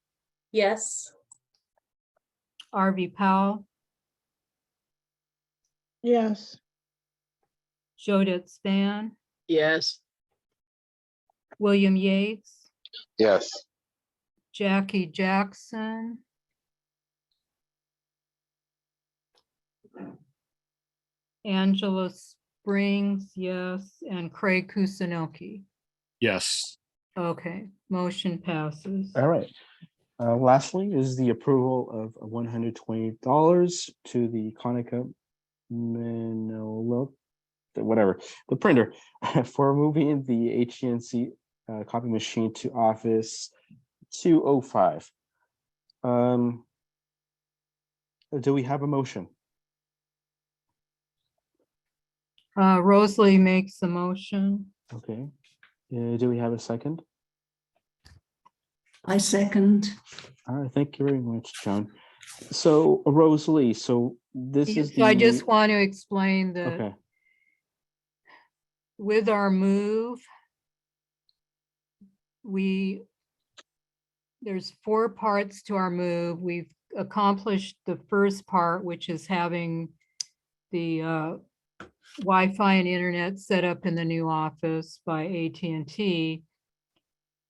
Yes. Arvie Powell, Yes. Jodette Span, Yes. William Yates, Yes. Jackie Jackson, Angela Springs, yes, and Craig Kusanelki. Yes. Okay, motion passes. All right. Lastly is the approval of $120 to the Konica Minolta, whatever, the printer for moving the HNC copy machine to Office 205. Do we have a motion? Rosalie makes the motion. Okay. Do we have a second? I second. All right, thank you very much, John. So Rosalie, so this is So I the, just want to explain that okay, with our move, there's 4 parts to our move. We've accomplished the first part, which is having the Wi-Fi and internet set up in the new office by AT&T.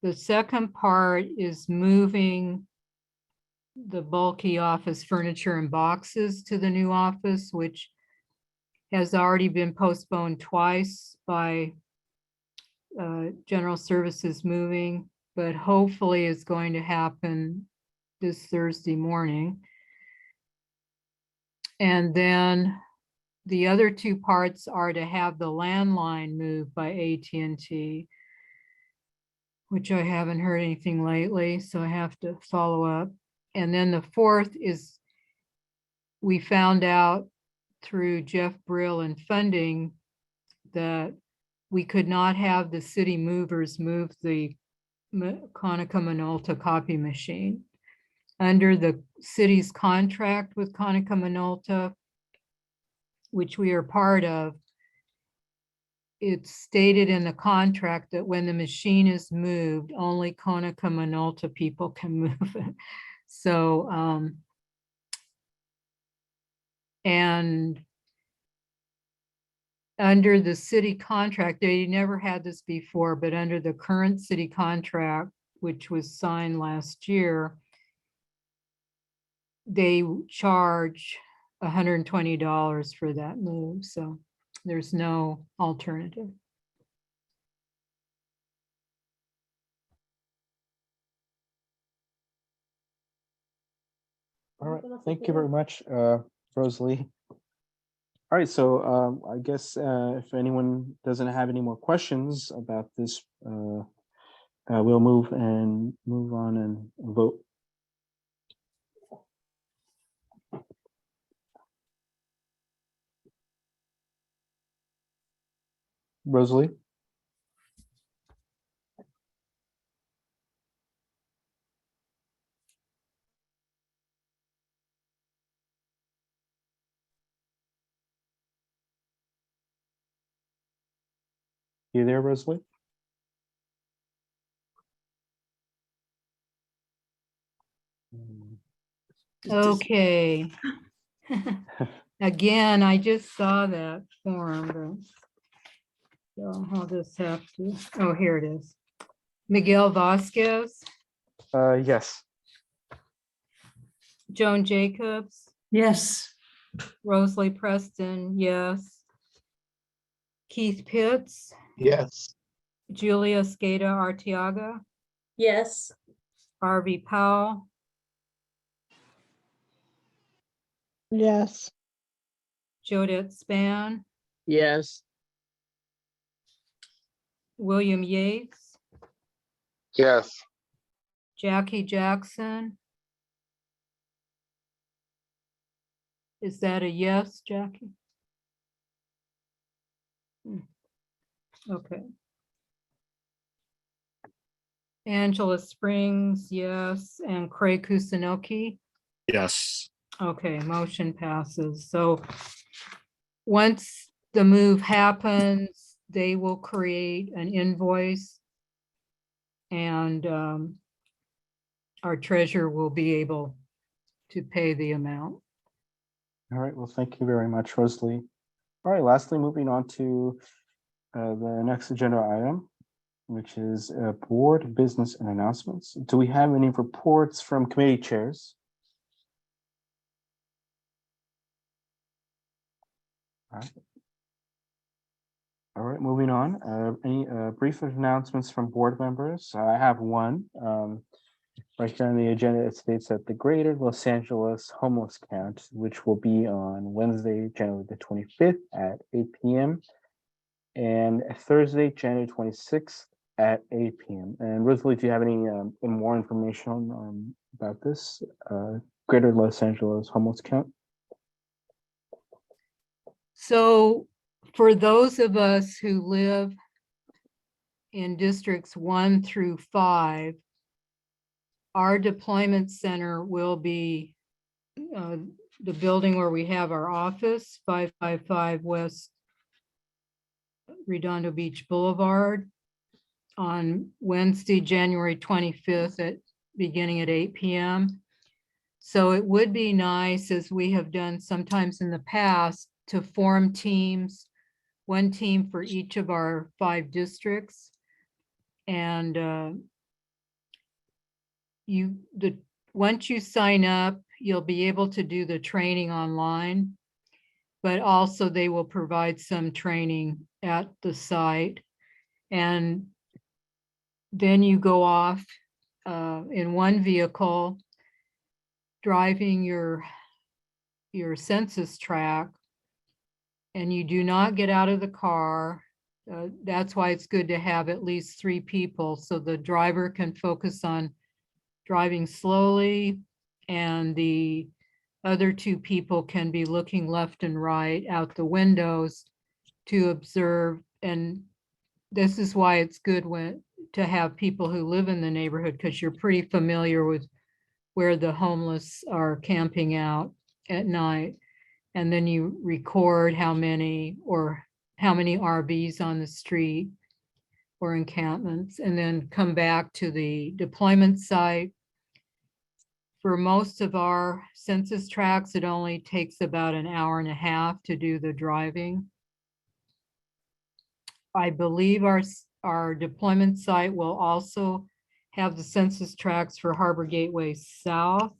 The second part is moving the bulky office furniture and boxes to the new office, which has already been postponed twice by General Services moving, but hopefully is going to happen this Thursday morning. And then the other 2 parts are to have the landline moved by AT&T, which I haven't heard anything lately, so I have to follow up. And then the fourth is we found out through Jeff Brill and funding that we could not have the city movers move the Konica Minolta copy machine. Under the city's contract with Konica Minolta, which we are part of, it's stated in the contract that when the machine is moved, only Konica Minolta people can move it. So, and under the city contract, they never had this before, but under the current city contract, which was signed last year, they charge $120 for that move. So there's no alternative. all right, thank you very much, Rosalie. All right, so I guess if anyone doesn't have any more questions about this, we'll move on and vote. Rosalie? You there, Rosalie? Okay. Again, I just saw that form, but so I'll just have to, oh, here it is. Miguel Vasquez, Yes. Joan Jacobs, Yes. Rosalie Preston, yes. Keith Pitts, Yes. Julia Skata Arteaga, Yes. Harvey Powell, Yes. Jodette Span, Yes. William Yates, Yes. Jackie Jackson. Is that a yes, Jackie? Okay. Angela Springs, yes, and Craig Kusanokii. Yes. Okay, motion passes. So once the move happens, they will create an invoice and our treasurer will be able to pay the amount. All right, well, thank you very much, Rosalie. All right, lastly, moving on to the next agenda item, which is board business and announcements. Do we have any reports from committee chairs? All right. All right, moving on. Any brief announcements from board members? I have one. Right here on the agenda, it states that the Greater Los Angeles Homeless Count, which will be on Wednesday, January the 25th at 8 p.m. and Thursday, January 26th at 8 p.m. And Rosalie, do you have any more information about this Greater Los Angeles Homeless Count? So for those of us who live in districts 1 through 5, our deployment center will be the building where we have our office, 555 West Redondo Beach Boulevard, on Wednesday, January 25th at beginning at 8 p.m. So it would be nice, as we have done sometimes in the past, to form teams, one team for each of our 5 districts. And once you sign up, you'll be able to do the training online, but also they will provide some training at the site. And then you go off in one vehicle, driving your census tract, and you do not get out of the car. That's why it's good to have at least 3 people, so the driver can focus on driving slowly, and the other 2 people can be looking left and right out the windows to observe. And this is why it's good to have people who live in the neighborhood, because you're pretty familiar with where the homeless are camping out at night. And then you record how many RVs on the street or encampments, and then come back to the deployment site. For most of our census tracts, it only takes about an hour and a half to do the driving. I believe our deployment site will also have the census tracts for Harbor Gateway South,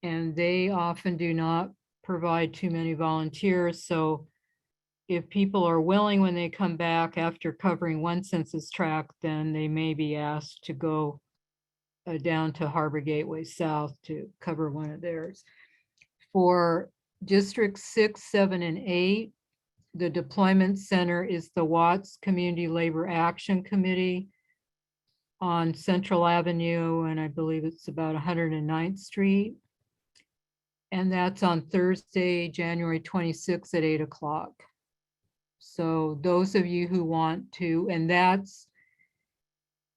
and they often do not provide too many volunteers. So if people are willing, when they come back after covering one census tract, then they may be asked to go down to Harbor Gateway South to cover one of theirs. For District 6, 7, and 8, the deployment center is the Watts Community Labor Action Committee on Central Avenue, and I believe it's about 109th Street. And that's on Thursday, January 26th at 8 o'clock. So those of you who want to, and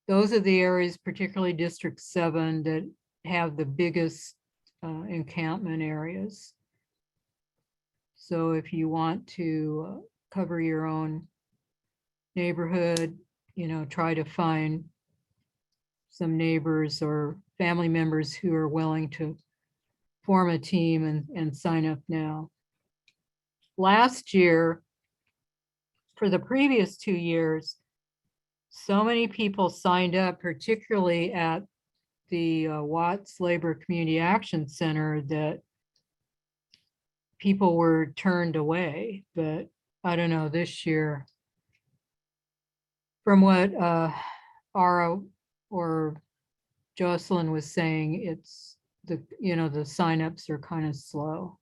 those are the areas, particularly District 7, that have the biggest encampment areas. So if you want to cover your own neighborhood, try to find some neighbors or family members who are willing to form a team and sign up now. Last year, for the previous 2 years, so many people signed up, particularly at the Watts Labor Community Action Center, that people were turned away. But I don't know, this year, from what Ara or Jocelyn was saying, it's the signups are kind of slow.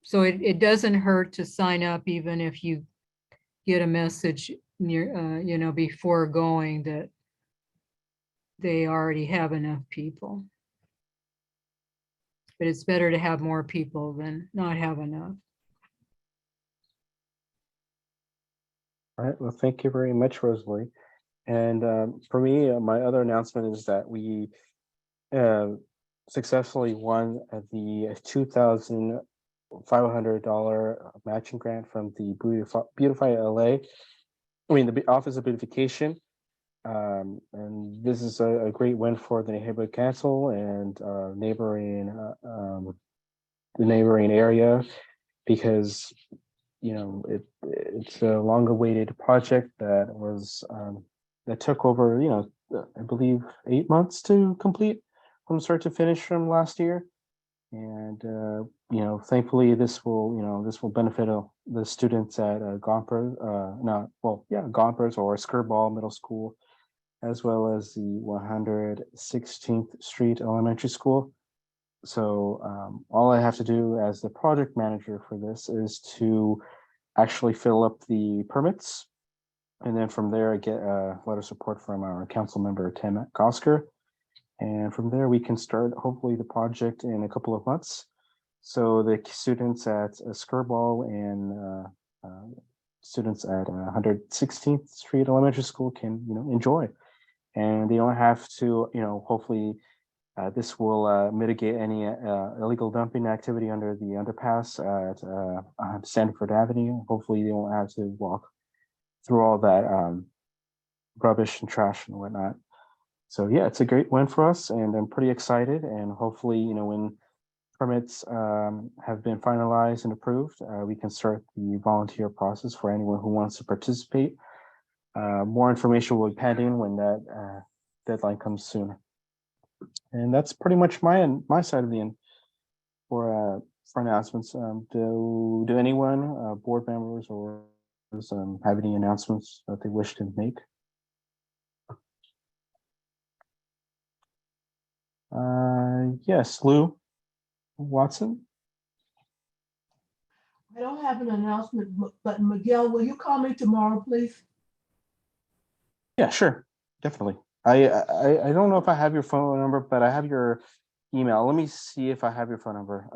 So it doesn't hurt to sign up, even if you get a message near, before going that they already have enough people. But it's better to have more people than not have enough. All right, well, thank you very much, Rosalie. And for me, my other announcement is that we successfully won the $2,500 matching grant from the Beautify LA. I mean, the Office of Beautification. And this is a great win for the neighborhood council and the neighboring area, because it's a longer waited project that was that took over I believe 8 months to complete from start to finish from last year. And thankfully this will benefit the students at Gompers or Skirball Middle School, as well as the 116th Street Elementary School. So all I have to do as the project manager for this is to actually fill up the permits. And then from there, I get a letter of support from our council member, Tim Kosker. And from there, we can start hopefully the project in a couple of months. So the students at Skirball and students at 116th Street Elementary School can, enjoy. And they don't have to, hopefully this will mitigate any illegal dumping activity under the underpass at Sanford Avenue. Hopefully they won't have to walk through all that rubbish and trash and whatnot. So yeah, it's a great win for us, and I'm pretty excited. And hopefully, when permits have been finalized and approved, we can start the volunteer process for anyone who wants to participate. More information will be pending when that deadline comes soon. And that's pretty much my side of the end for announcements. Do anyone, board members, or have any announcements that they wish to make? Yes, Lou Watson. I don't have an announcement, but Miguel, will you call me tomorrow, please? Yeah, sure, definitely. I don't know if I have your phone number, but I have your email. Let me see if I have your phone number.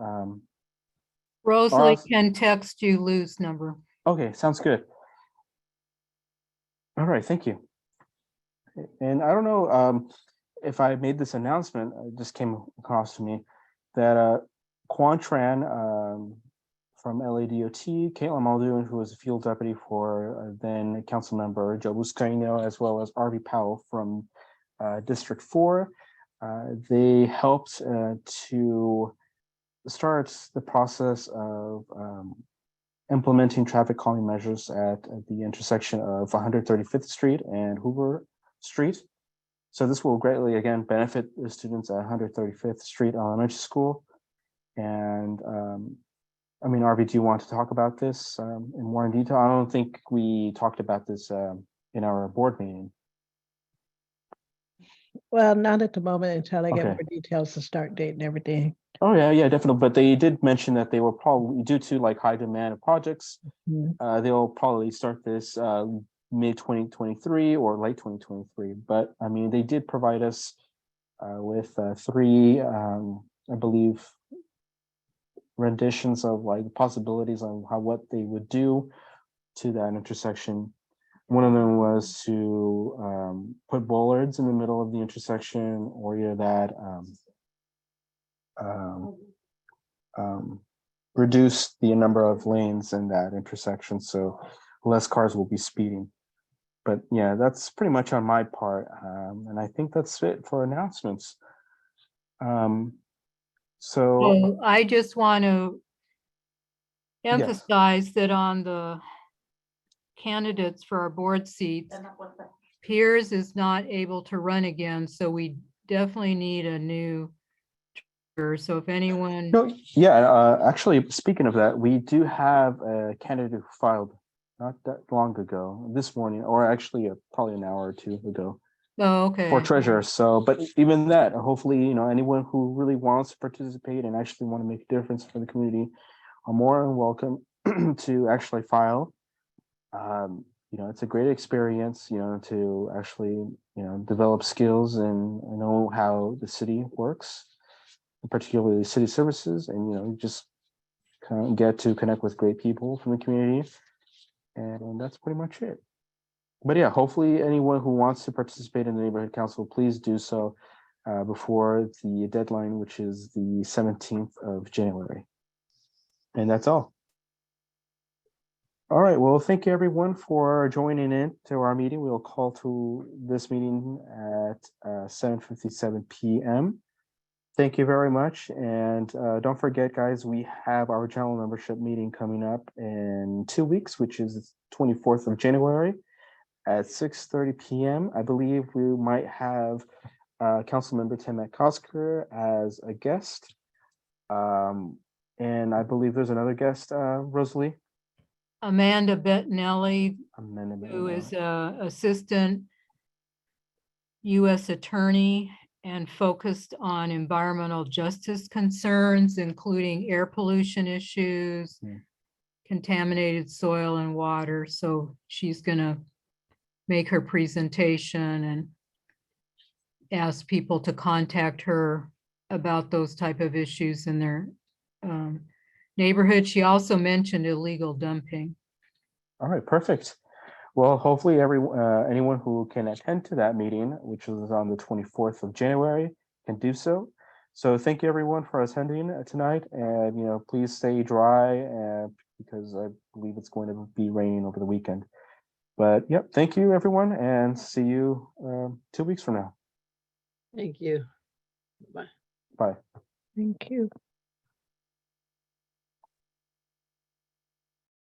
Rosalie can text you Lou's number. Okay, sounds good. All right, thank you. And I don't know if I made this announcement, it just came across to me that Quantran from LADOT, Caitlin Muldoon, who was a field deputy for then council member Joe Buscaino, as well as Arby Powell from District 4. They helped to start the process of implementing traffic calming measures at the intersection of 135th Street and Hoover Street. So this will greatly, again, benefit the students at 135th Street Elementary School. And I mean, Arby, do you want to talk about this in more detail? I don't think we talked about this in our board meeting. Well, not at the moment until I get Okay. more details, the start date and everything. Oh yeah, definitely. But they did mention that they will probably, due to like high demand of projects, they'll probably start this mid 2023 or late 2023. But I mean, they did provide us with 3, I believe, renditions of like possibilities on what they would do to that intersection. One of them was to put bollards in the middle of the intersection, or either that reduce the number of lanes in that intersection. So less cars will be speeding. But yeah, that's pretty much on my part. And I think that's it for announcements. So, So I just want to yes, emphasize that on the candidates for our board seats, Piers is not able to run again, so we definitely need a new. So if anyone, no, yeah, actually, speaking of that, we do have a candidate who filed not that long ago, this morning, or actually probably an hour or two ago oh, okay. for treasurer. So, but even that, hopefully, anyone who really wants to participate and actually want to make a difference for the community are more than welcome to actually file. It's a great experience, to actually, develop skills and know how the city works, particularly city services, and just kind of get to connect with great people from the community. And that's pretty much it. But yeah, hopefully anyone who wants to participate in the neighborhood council, please do so before the deadline, which is the 17th of January. And that's all. All right, well, thank you everyone for joining in to our meeting. We'll call to this meeting at 7:57 p.m. Thank you very much. And don't forget, guys, we have our general membership meeting coming up in 2 weeks, which is 24th of January at 6:30 p.m. I believe we might have Councilmember Tim McCosker as a guest. And I believe there's another guest, Rosalie. Amanda Bettinelli, Amanda who is Bettinelli. Assistant U.S. Attorney and focused on environmental justice concerns, including air pollution issues, contaminated soil and water. So she's going to make her presentation and ask people to contact her about those type of issues in their neighborhood. She also mentioned illegal dumping. All right, perfect. Well, hopefully anyone who can attend to that meeting, which is on the 24th of January, can do so. So thank you everyone for attending tonight, and please stay dry because I believe it's going to be raining over the weekend. But yep, thank you everyone, and see you 2 weeks from now. Thank you. Bye. Bye. Thank you.